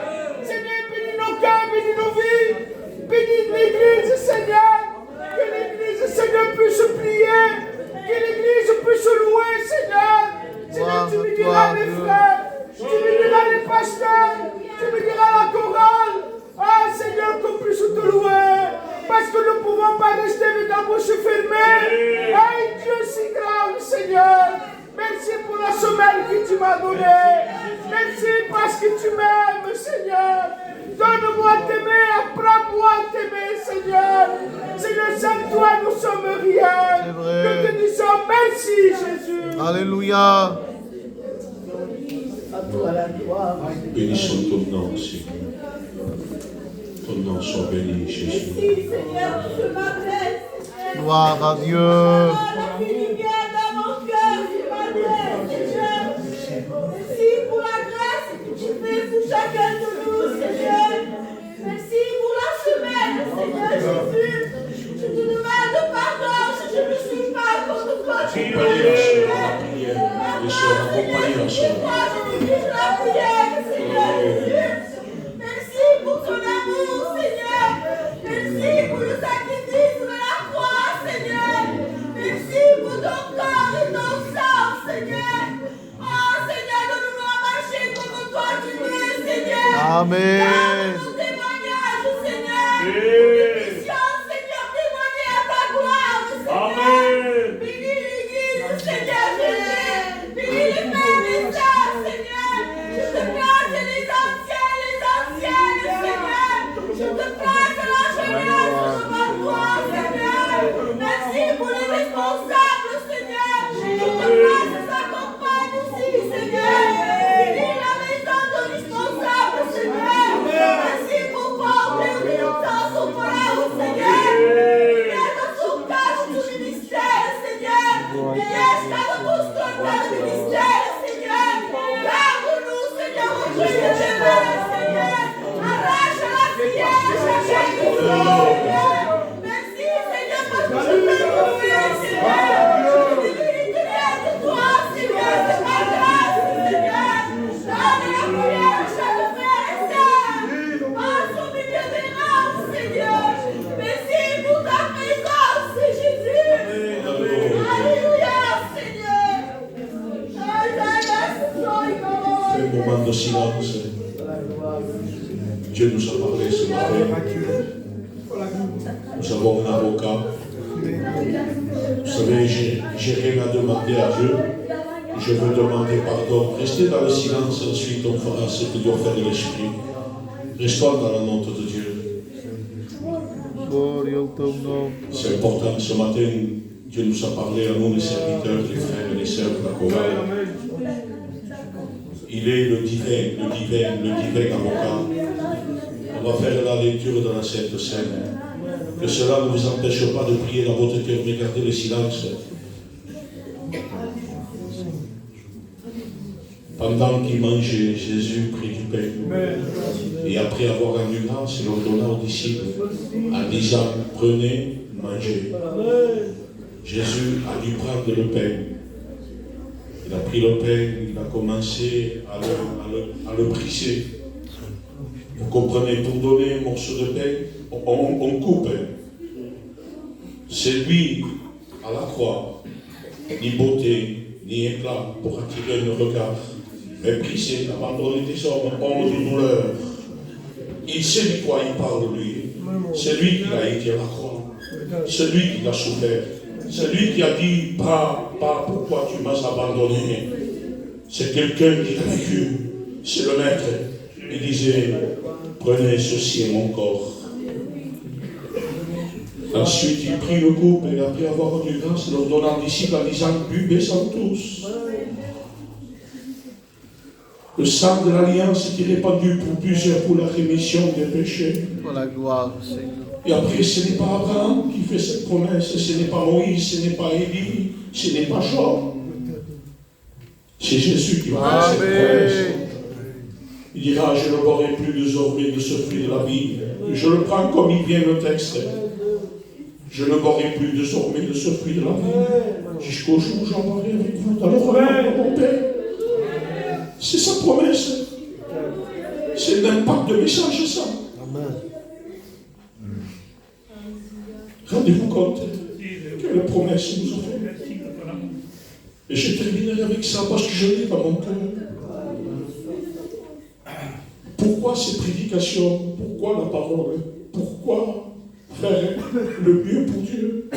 Alléluia. À toi la gloire. Bénissons ton nom, Seigneur. Ton nom soit béni, Jésus. Merci Seigneur, ce matin. Gloire à Dieu. La lumière dans mon cœur ce matin, Seigneur. Merci pour la grâce que tu fais pour chacun de nous, Seigneur. Merci pour la semaine, Seigneur Jésus. Je te demande pardon si je ne suis pas contre toi. Accompagnez la soeur dans la prière. Les soeurs, accompagnez la soeur. Je dirige la prière, Seigneur Jésus. Merci pour ton amour, Seigneur. Merci pour le sacrifice de la croix, Seigneur. Merci pour ton corps et ton sang, Seigneur. Oh, Seigneur, donne-nous à marcher comme toi tu veux, Seigneur. Amen. Donne-nous témoignage, Seigneur. Puissions, Seigneur, témoigner à ta gloire, Seigneur. Bénis l'église, Seigneur Jésus. Bénis les frères et sœurs, Seigneur. Je te place les anciennes, Seigneur. Je te place la jeunesse devant toi, Seigneur. Merci pour les responsables, Seigneur. Je te place sa compagne aussi, Seigneur. Bénis la maison de responsable, Seigneur. Merci pour porter l'obéissance au Pharaon, Seigneur. Mets son cache du ministère, Seigneur. Laisse la reconstruire le ministère, Seigneur. Garde-nous, Seigneur, au Dieu de Jéhovah, Seigneur. Arrache la prière, chacun de nous, Seigneur. Merci, Seigneur, parce que je peux trouver, Seigneur. Je dis de toi, Seigneur, c'est ma grâce, Seigneur. Donne la prière à chaque frère et sœur. Passe au milieu des rangs, Seigneur. Merci pour ta présence, Jésus. Alléluia, Seigneur. Fais un moment de silence. Dieu nous a parlé ce matin. Nous avons un avocat. Vous savez, j'ai rien à demander à Dieu. Je veux demander pardon. Restez dans le silence, ensuite on fera ce que doit faire l'Esprit. Restons dans la note de Dieu. Glória ao teu nome. C'est important, ce matin, Dieu nous a parlé à nous, les serviteurs, les frères et les sœurs de la chorale. Il est le divin avocat. On va faire la lecture de la Sainte Seine. Que cela ne vous empêche pas de prier dans votre cœur, mais gardez le silence. Pendant qu'il mangeait, Jésus prit du pain. Et après avoir rendu grâce, il ordonna aux disciples, en disant, prenez, mangez. Jésus a dû prendre le pain. Il a pris le pain, il a commencé à le briser. Vous comprenez, pour donner un morceau de pain, on coupe. C'est lui, à la croix, ni beauté, ni éclat pour attirer le regard, mais brisé, abandonné des hommes, homme de douleur. Il sait de quoi il parle, lui. C'est lui qui a été à la croix. C'est lui qui l'a souffert. C'est lui qui a dit, pas pourquoi tu m'as abandonné. C'est quelqu'un qui l'a vécu. C'est le maître. Il disait, prenez, ceci est mon corps. Ensuite, il prit le coupe et après avoir rendu grâce, leur donnant aux disciples en disant, buvez-en tous. Le sang de l'Alliance qui est répandu pour plusieurs pour la rémission des péchés. Pour la gloire, Seigneur. Et après, ce n'est pas Abraham qui fait cette promesse, ce n'est pas Moïse, ce n'est pas Élie, ce n'est pas Job. C'est Jésus qui va faire cette promesse. Il dira, je ne boirai plus désormais de ce fruit de la vie. Je le prends comme il vient le texte. Je ne boirai plus désormais de ce fruit de la vie. Jusqu'au jour où j'en boirai avec vous dans le royaume de mon Père. C'est sa promesse. C'est l'impact de message, ça. Rendez-vous compte quelle promesse nous a fait. Et je terminerai avec ça parce que je l'ai dans mon cœur. Pourquoi ces prédications? Pourquoi la parole? Pourquoi faire le mieux pour Dieu?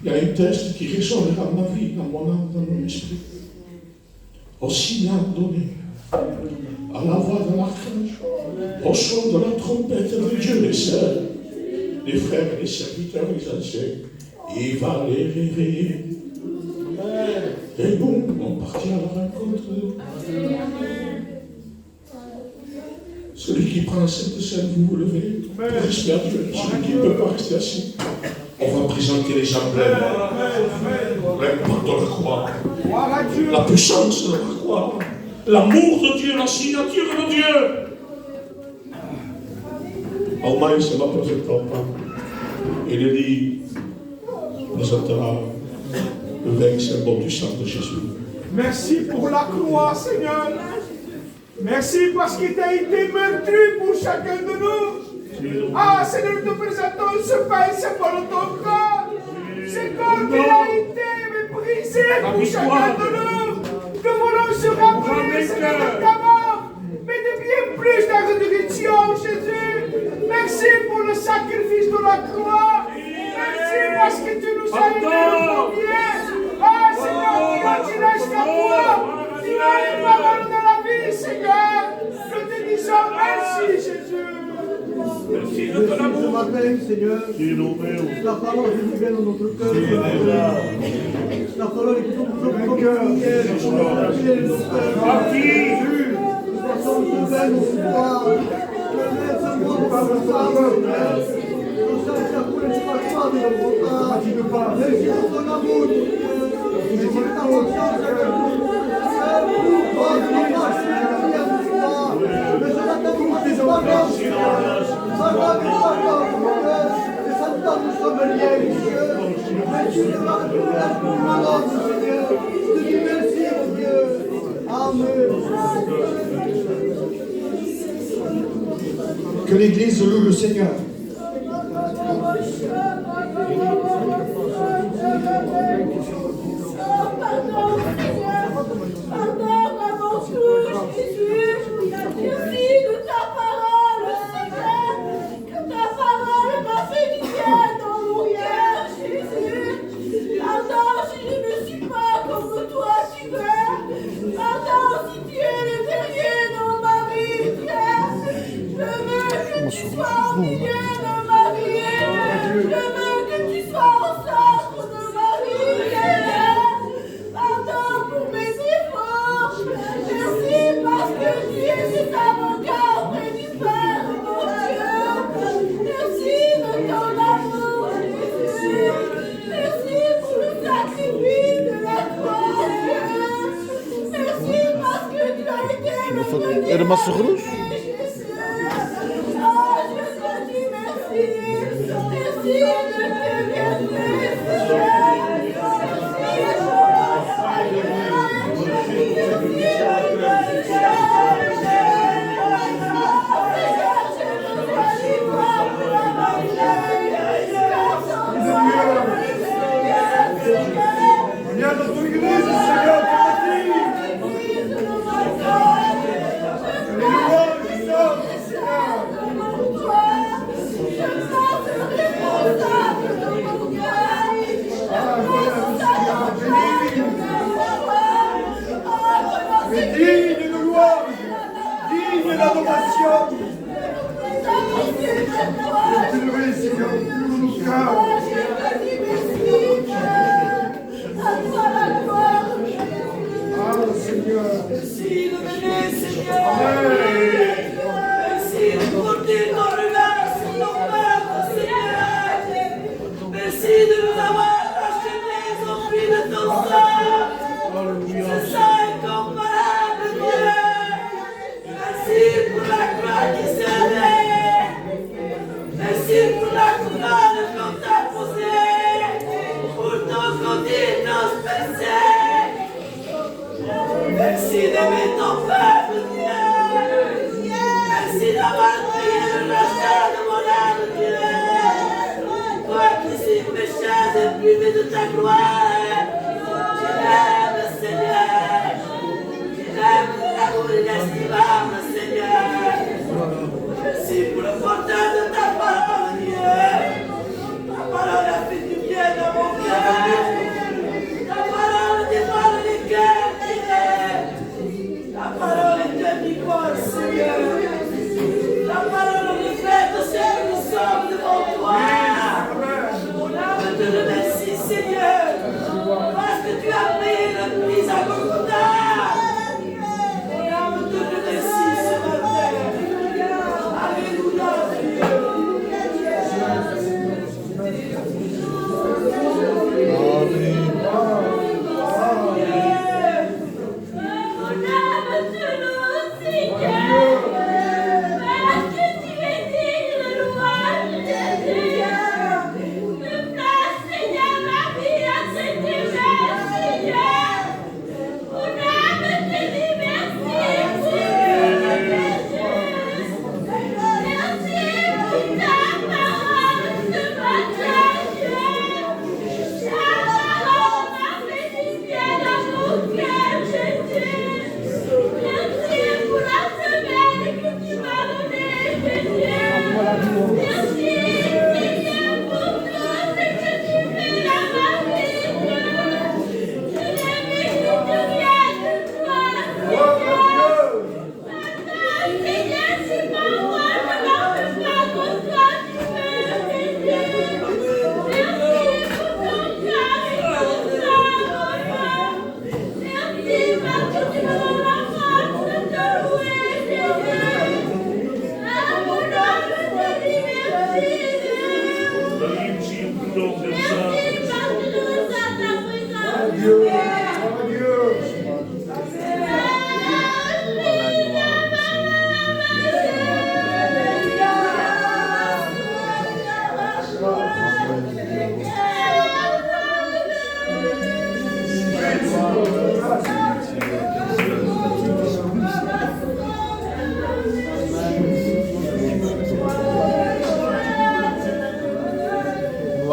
Il y a un texte qui résonnera dans ma vie, dans mon âme, dans mon esprit. Au signal donné, à la voix de l'archange, au son de la trompette de Dieu, les sœurs, les frères, les serviteurs, les anciens, il va les réveiller. Et bon, on partira à la rencontre. Celui qui prend la Sainte Seine, vous vous levez. J'espère Dieu. Celui qui ne peut pas rester assis. On va présenter les emblèmes. L'importe de la croix. La puissance de la croix. L'amour de Dieu, la signature de Dieu. Ormai se va presentare. Et le dit, présentera le vin symbole du sang de Jésus. Merci pour la croix, Seigneur. Merci parce qu'il t'a été meurtri pour chacun de nous. Ah, Seigneur, nous te présentons ce pain symbole de ton corps. Ce corps qui a été méprisé pour chacun de nous. Nous voulons se rappeler, Seigneur, de ta mort, mais de bien plus ta résurrection, Jésus. Merci pour le sacrifice de la croix. Merci parce que tu nous as aidés au premier. Ah, Seigneur, tu lâches ta foi. Tu as les paroles de la vie, Seigneur. Nous te disons merci, Jésus. Merci de ton amour. Ce matin, Seigneur, la parole qui vient dans notre cœur. La parole qui nous donne notre cœur. Nous passons de vain au soir. Que l'Église loue le Seigneur. Irmã Sorrus? Seigneur.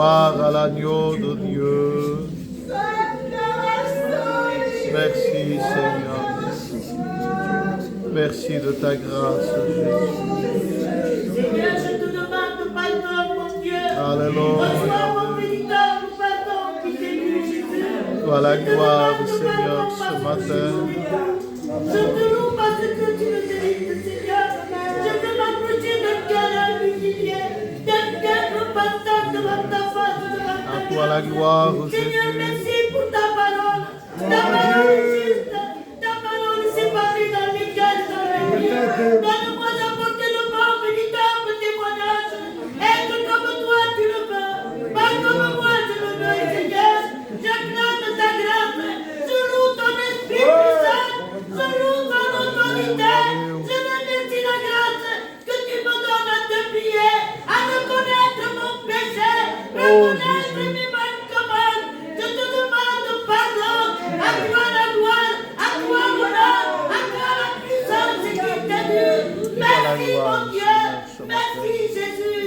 Gloire à l'agneau de Dieu. Merci Seigneur. Merci de ta grâce, Jésus. Seigneur, je te demande pardon, mon Dieu. Alléluia. Reçois mon véritable pardon qui t'est dû, Jésus. Toi la gloire, Seigneur, ce matin. Je te loue parce que tu me délivres, Seigneur. Je veux m'approcher d'un cœur humilié, d'un cœur repentant devant ta face, devant ta À toi la gloire, Seigneur, Jésus. merci pour ta parole. Ta parole est juste. Ta parole s'est parlée dans les cœurs, dans les vies. Donne-moi d'apporter le bon, véritable témoignage. Être comme toi, tu le veux. Pas comme moi, je le veux, Seigneur. J'acclame ta grâce. Je loue ton esprit puissant. Je loue ton autorité. Je remercie la grâce que tu me donnes à te prier, à reconnaître mon péché, reconnaître mes manquements. Je te demande pardon. À toi la gloire, à toi l'honneur, à toi la puissance qui t'est due. Merci mon Dieu. Merci Jésus.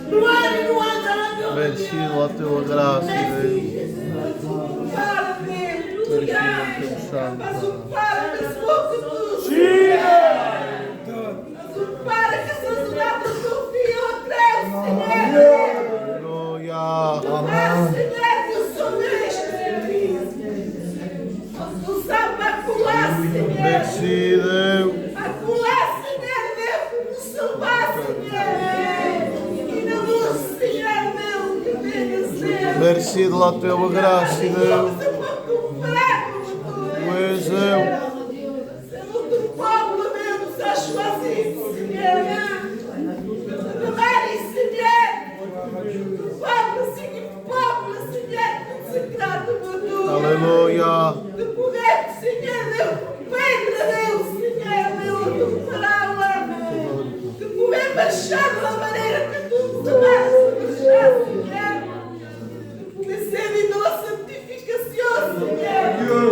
Gloire et louange à la gloire de Merci Dieu. de tua graça, Merci Deus. Jésus. Merci de teu santo. Aleluia. Merci, Deus. Merci de la tua graça, Deus. Tu és eu. Aleluia. De poder, Senhor, Deus, pedra, Deus, Senhor, Deus, tua palavra, de poder baixar da maneira que tu te baixar, Senhor, de poder ser em nossa santificação, Senhor,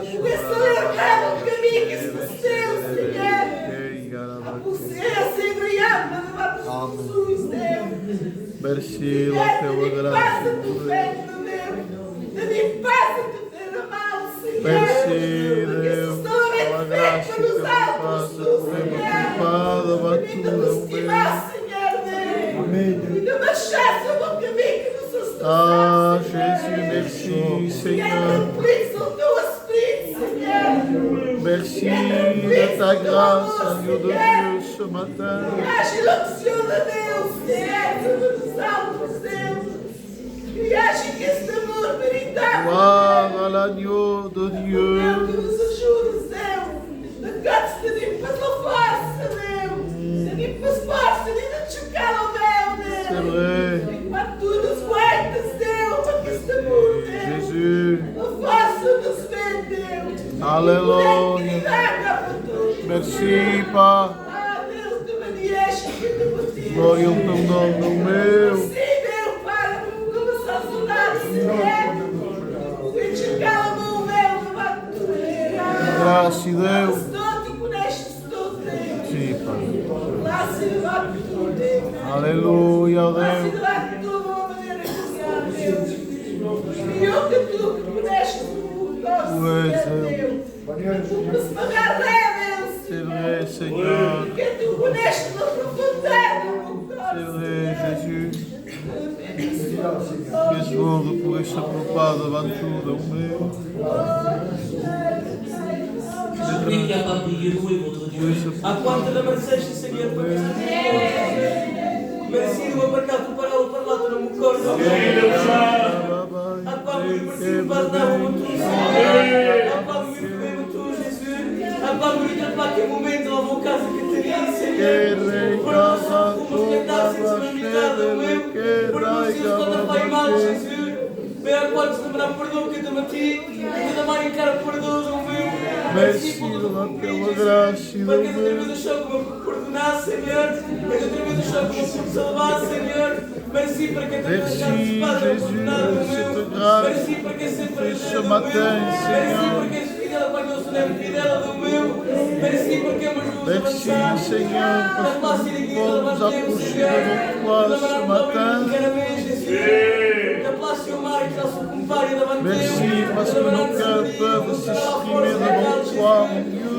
de poder celebrar o caminho que se seu, Senhor, a você sempre ama, a Jesus, Deus. Merci de la tua graça, Deus. Merci, Deus, pela graça que tu fazes por culpada, batura, Ah, Jésus, merci, Seigneur. Merci de ta grâce, agneau de Dieu, ce matin. Gloire à l'agneau de Dieu. C'est vrai. Jésus. Alléluia. Merci, Père. Glória ao teu nome, meu. Graça, Deus. Sim, Pai. Aleluia, Deus. Tu és Deus. C'est vrai, Seigneur. C'est vrai, Jésus. Gesloren por esta preocupada aventura, meu. Je prie qu'il n'y a pas prié, loué votre Dieu. À quoi te remercie, Seigneur, pour que merci de me perdoar por parar o parlato no meu corpo. À quoi me merci de pardon pour tout, Seigneur. À quoi me remercie pour tout, Jésus. À quoi me remercie pour que momento na minha casa que teria, Seigneur. Por nosso como que está sensibilizado, meu. Por nós, Deus, toda a Pai mal, Jesus. Bem, a qual te lembrar perdão que te meti. Que te mãe encara perdão, meu. Merci de la tua graça, Porque tu Deus. me deixou como por perdonar, Senhor. Porque tu me deixou como por salvar, Senhor. Merci porque tu me deixaste Padre por perdonar o meu. Merci porque sempre és fiel do meu. Merci porque és fidel para eu ser fidel do meu. Merci porque me ajudas a Merci, avançar. Seigneur, parce que nous pouvons nous approcher de votre gloire ce matin. Jesus. et qu'il s'accompagne devant Dieu. Merci parce que nos cœurs peuvent s'exprimer devant toi, mon Dieu.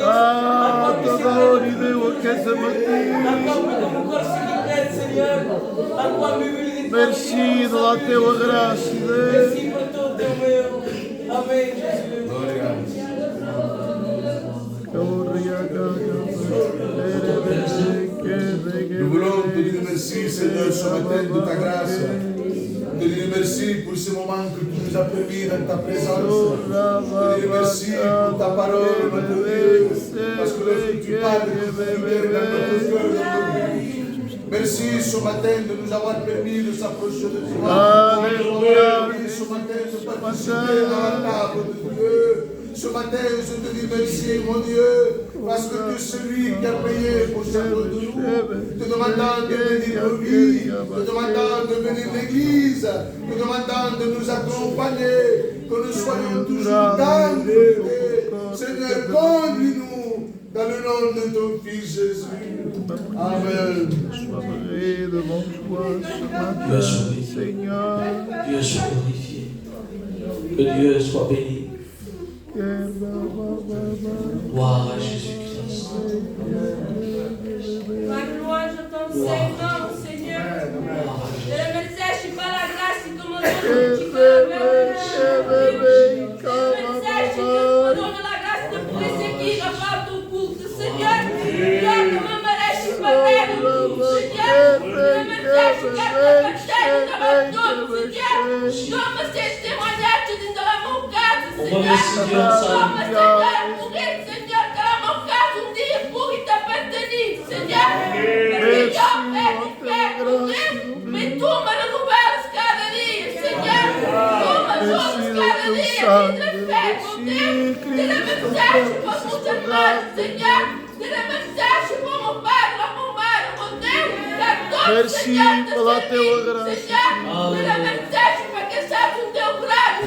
Ah, Tadori Devo che se merci de la tua graça, Deus. Amém, Nous voulons te dire merci, Seigneur, ce matin de ta grâce. Te dire merci pour ce moment que tu nous as permis dans ta présence. Te dire merci pour ta parole, notre Dieu. Parce que lorsque tu parles, tu libères dans notre cœur. Merci ce matin de nous avoir permis de s'approcher de toi. Alléluia. Merci ce matin de participer à la table de Dieu. Ce matin, je te dis merci, mon Dieu, parce que tu es celui qui a payé pour chacun de nous, te demandant de venir nos vies, te demandant de venir l'église, te demandant de nous accompagner, que nous soyons toujours dans le paix. Seigneur, conduis-nous dans le nom de ton Fils Jésus. Amen. Devant toi ce matin, Seigneur. Dieu soit glorifié. Que Dieu soit béni. Gloire à Jésus-Christ. Ma louange à ton Seigneur, Seigneur. Je remercie par la grâce que tu me donnes. Je me donne la grâce de pouvoir seguir avant ton culte, Seigneur. Dieu, que me merece par terre, Seigneur. Je remercie par la Seigneur. Donne ces témoignages dans mon cœur, Seigneur. Seigneur, que la mon cœur un dia pour t'appartenir, Seigneur. Perché io per mais tu me le nouvelles cada dia, Seigneur. Tu me donnes cada dia de fé, mon Dieu. De la message pour mon irmão, Seigneur. De la message pour mon père, mon mère, mon Dieu. Merci pela tua graça. Seigneur. De la message para que seja um teu grande,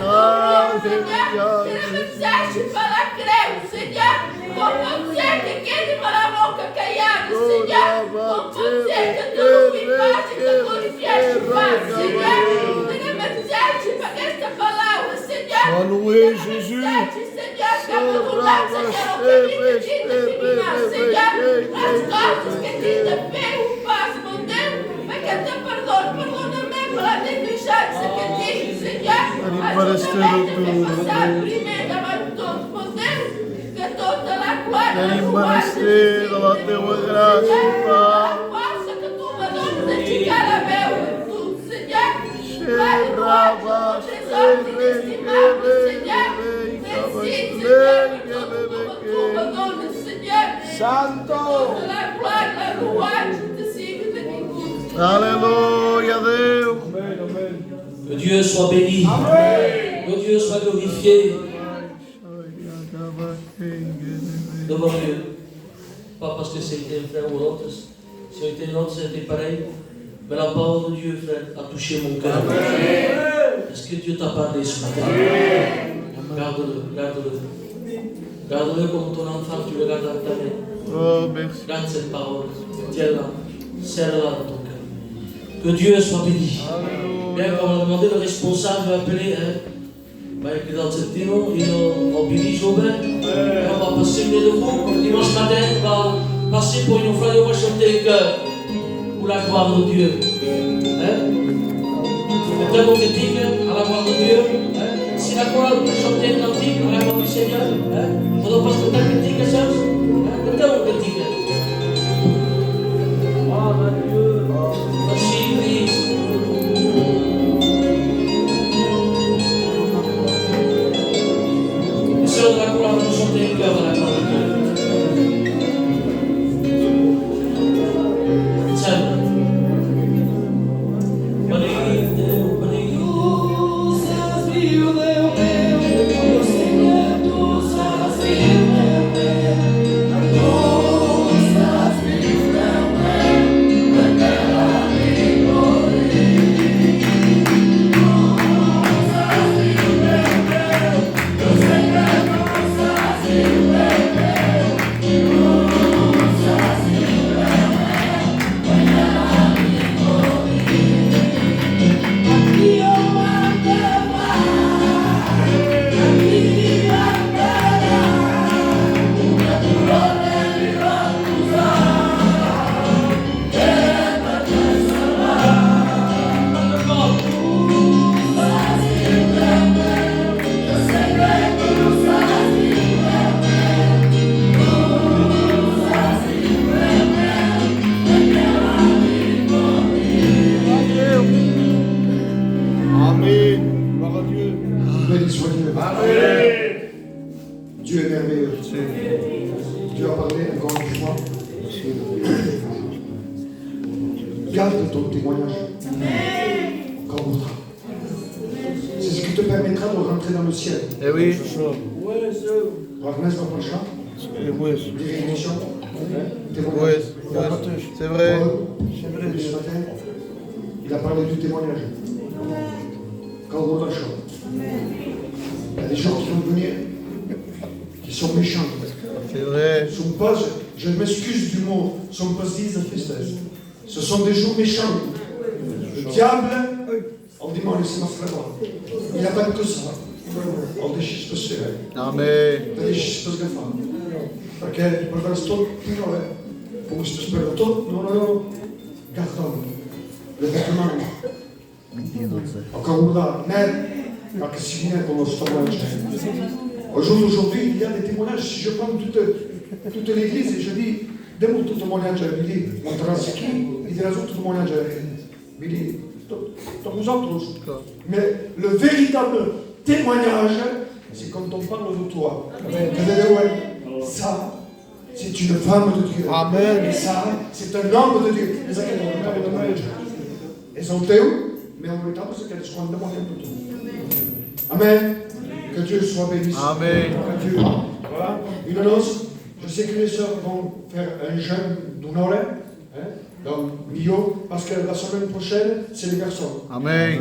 Seigneur. De la message para crer, Seigneur. Como você que quer para a boca caiada, Seignor. Como você que tudo me faz e que glorificaste faz, Seignor. De la message para esta palavra, Seigneur. Loué Jésus. Seigneur, que a vontade, Seigneur, o que te terminar, Seigneur. As coisas que te fez, faz, meu Deus. Mas que te perdona-me pela negligência que tive, Seignor. Ajuda-me a passar primeiro a todos, meu Deus. Que toda a glória Quero embarecer da tua graça, Pai. Faça que tu me dones a ficar a meu tudo, Senhor. Cheirava, Santo. Alléluia, Deus. Que Dieu soit béni. Que Dieu soit glorifié. Devant Dieu. Pas parce que c'était un frère ou l'autre. Si on était l'autre, c'était pareil. Mais la parole de Dieu, frère, a touché mon cœur. Est-ce que Dieu t'a parlé ce matin? Garde-le, garde-le. Garde-le comme ton enfant, tu le gardes dans ta main. Oh, merci. Garde cette parole. Tiens-la. Serre-la dans ton cœur. Que Dieu soit béni. Bien, comme on a demandé le responsable appelé, que dans cette dîme, il oblige au bain. On va passer de vous. Dimanche matin, on va passer pour une fois de chanter le cœur. Pour la gloire de Dieu. C'est un mot critique à la gloire de Dieu. Si la chorale peut chanter un cantique à la gloire du Seigneur, on doit pas se faire un critique à ça. C'est un mot critique. Merci, Église. Les sœurs de la chorale vont chanter le cœur à la gloire de Dieu. Senhor, encore une fois, garde ton témoignage. Comme autre. C'est ce qui te permettra de rentrer dans le ciel. Eh oui. Ernest Bapancha, bénédiction, Oui, c'est vrai. Ce matin, il a parlé du témoignage. Comme autre chose. Il y a des gens qui vont venir, qui sont méchants. C'est vrai. Sont pas, je m'excuse du mot, sont pas festes. Ce sont des jours méchants. Le diable, on dit moi, laissez-moi faire. Il n'a pas que ça. On déchire ce que c'est. Amen. On déchire ce que c'est. Perché il problema sto finora, come sto sperando tutto, no, gardons le vêtement. Encore une fois, même, si vient dans le stockage. Aujourd'hui, il y a des témoignages. Si je prends toute l'église et je dis, donne-moi tout témoignage, il dit, montrera ce qui, il dira tout témoignage. Il dit, vous autres. Mais le véritable témoignage, c'est quand on parle de toi. Ça, c'est une femme de Dieu. Amen. Ça, c'est un homme de Dieu. Ils sont théo, mais en même temps, c'est qu'elles sont de moyen de tout. Amen. Que Dieu soit béni. Amen. Que Dieu, voilà, une annonce. Je sais que les sœurs vont faire un jeûne d'une heure, donc Mio, parce que la semaine prochaine, c'est les garçons. Amen.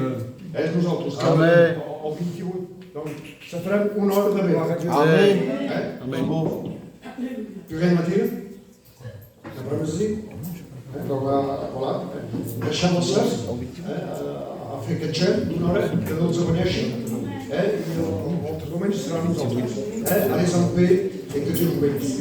Elles nous entourent. Amen. En 28. Donc, ça fera une heure de veille. Amen. Amen. Plus rien à dire? L'après-midi? Donc voilà, lasciamo stare, a fait che c'è, un'ora, che non si conosce, molto come ci saranno, allez en paix et que Dieu vous bénisse.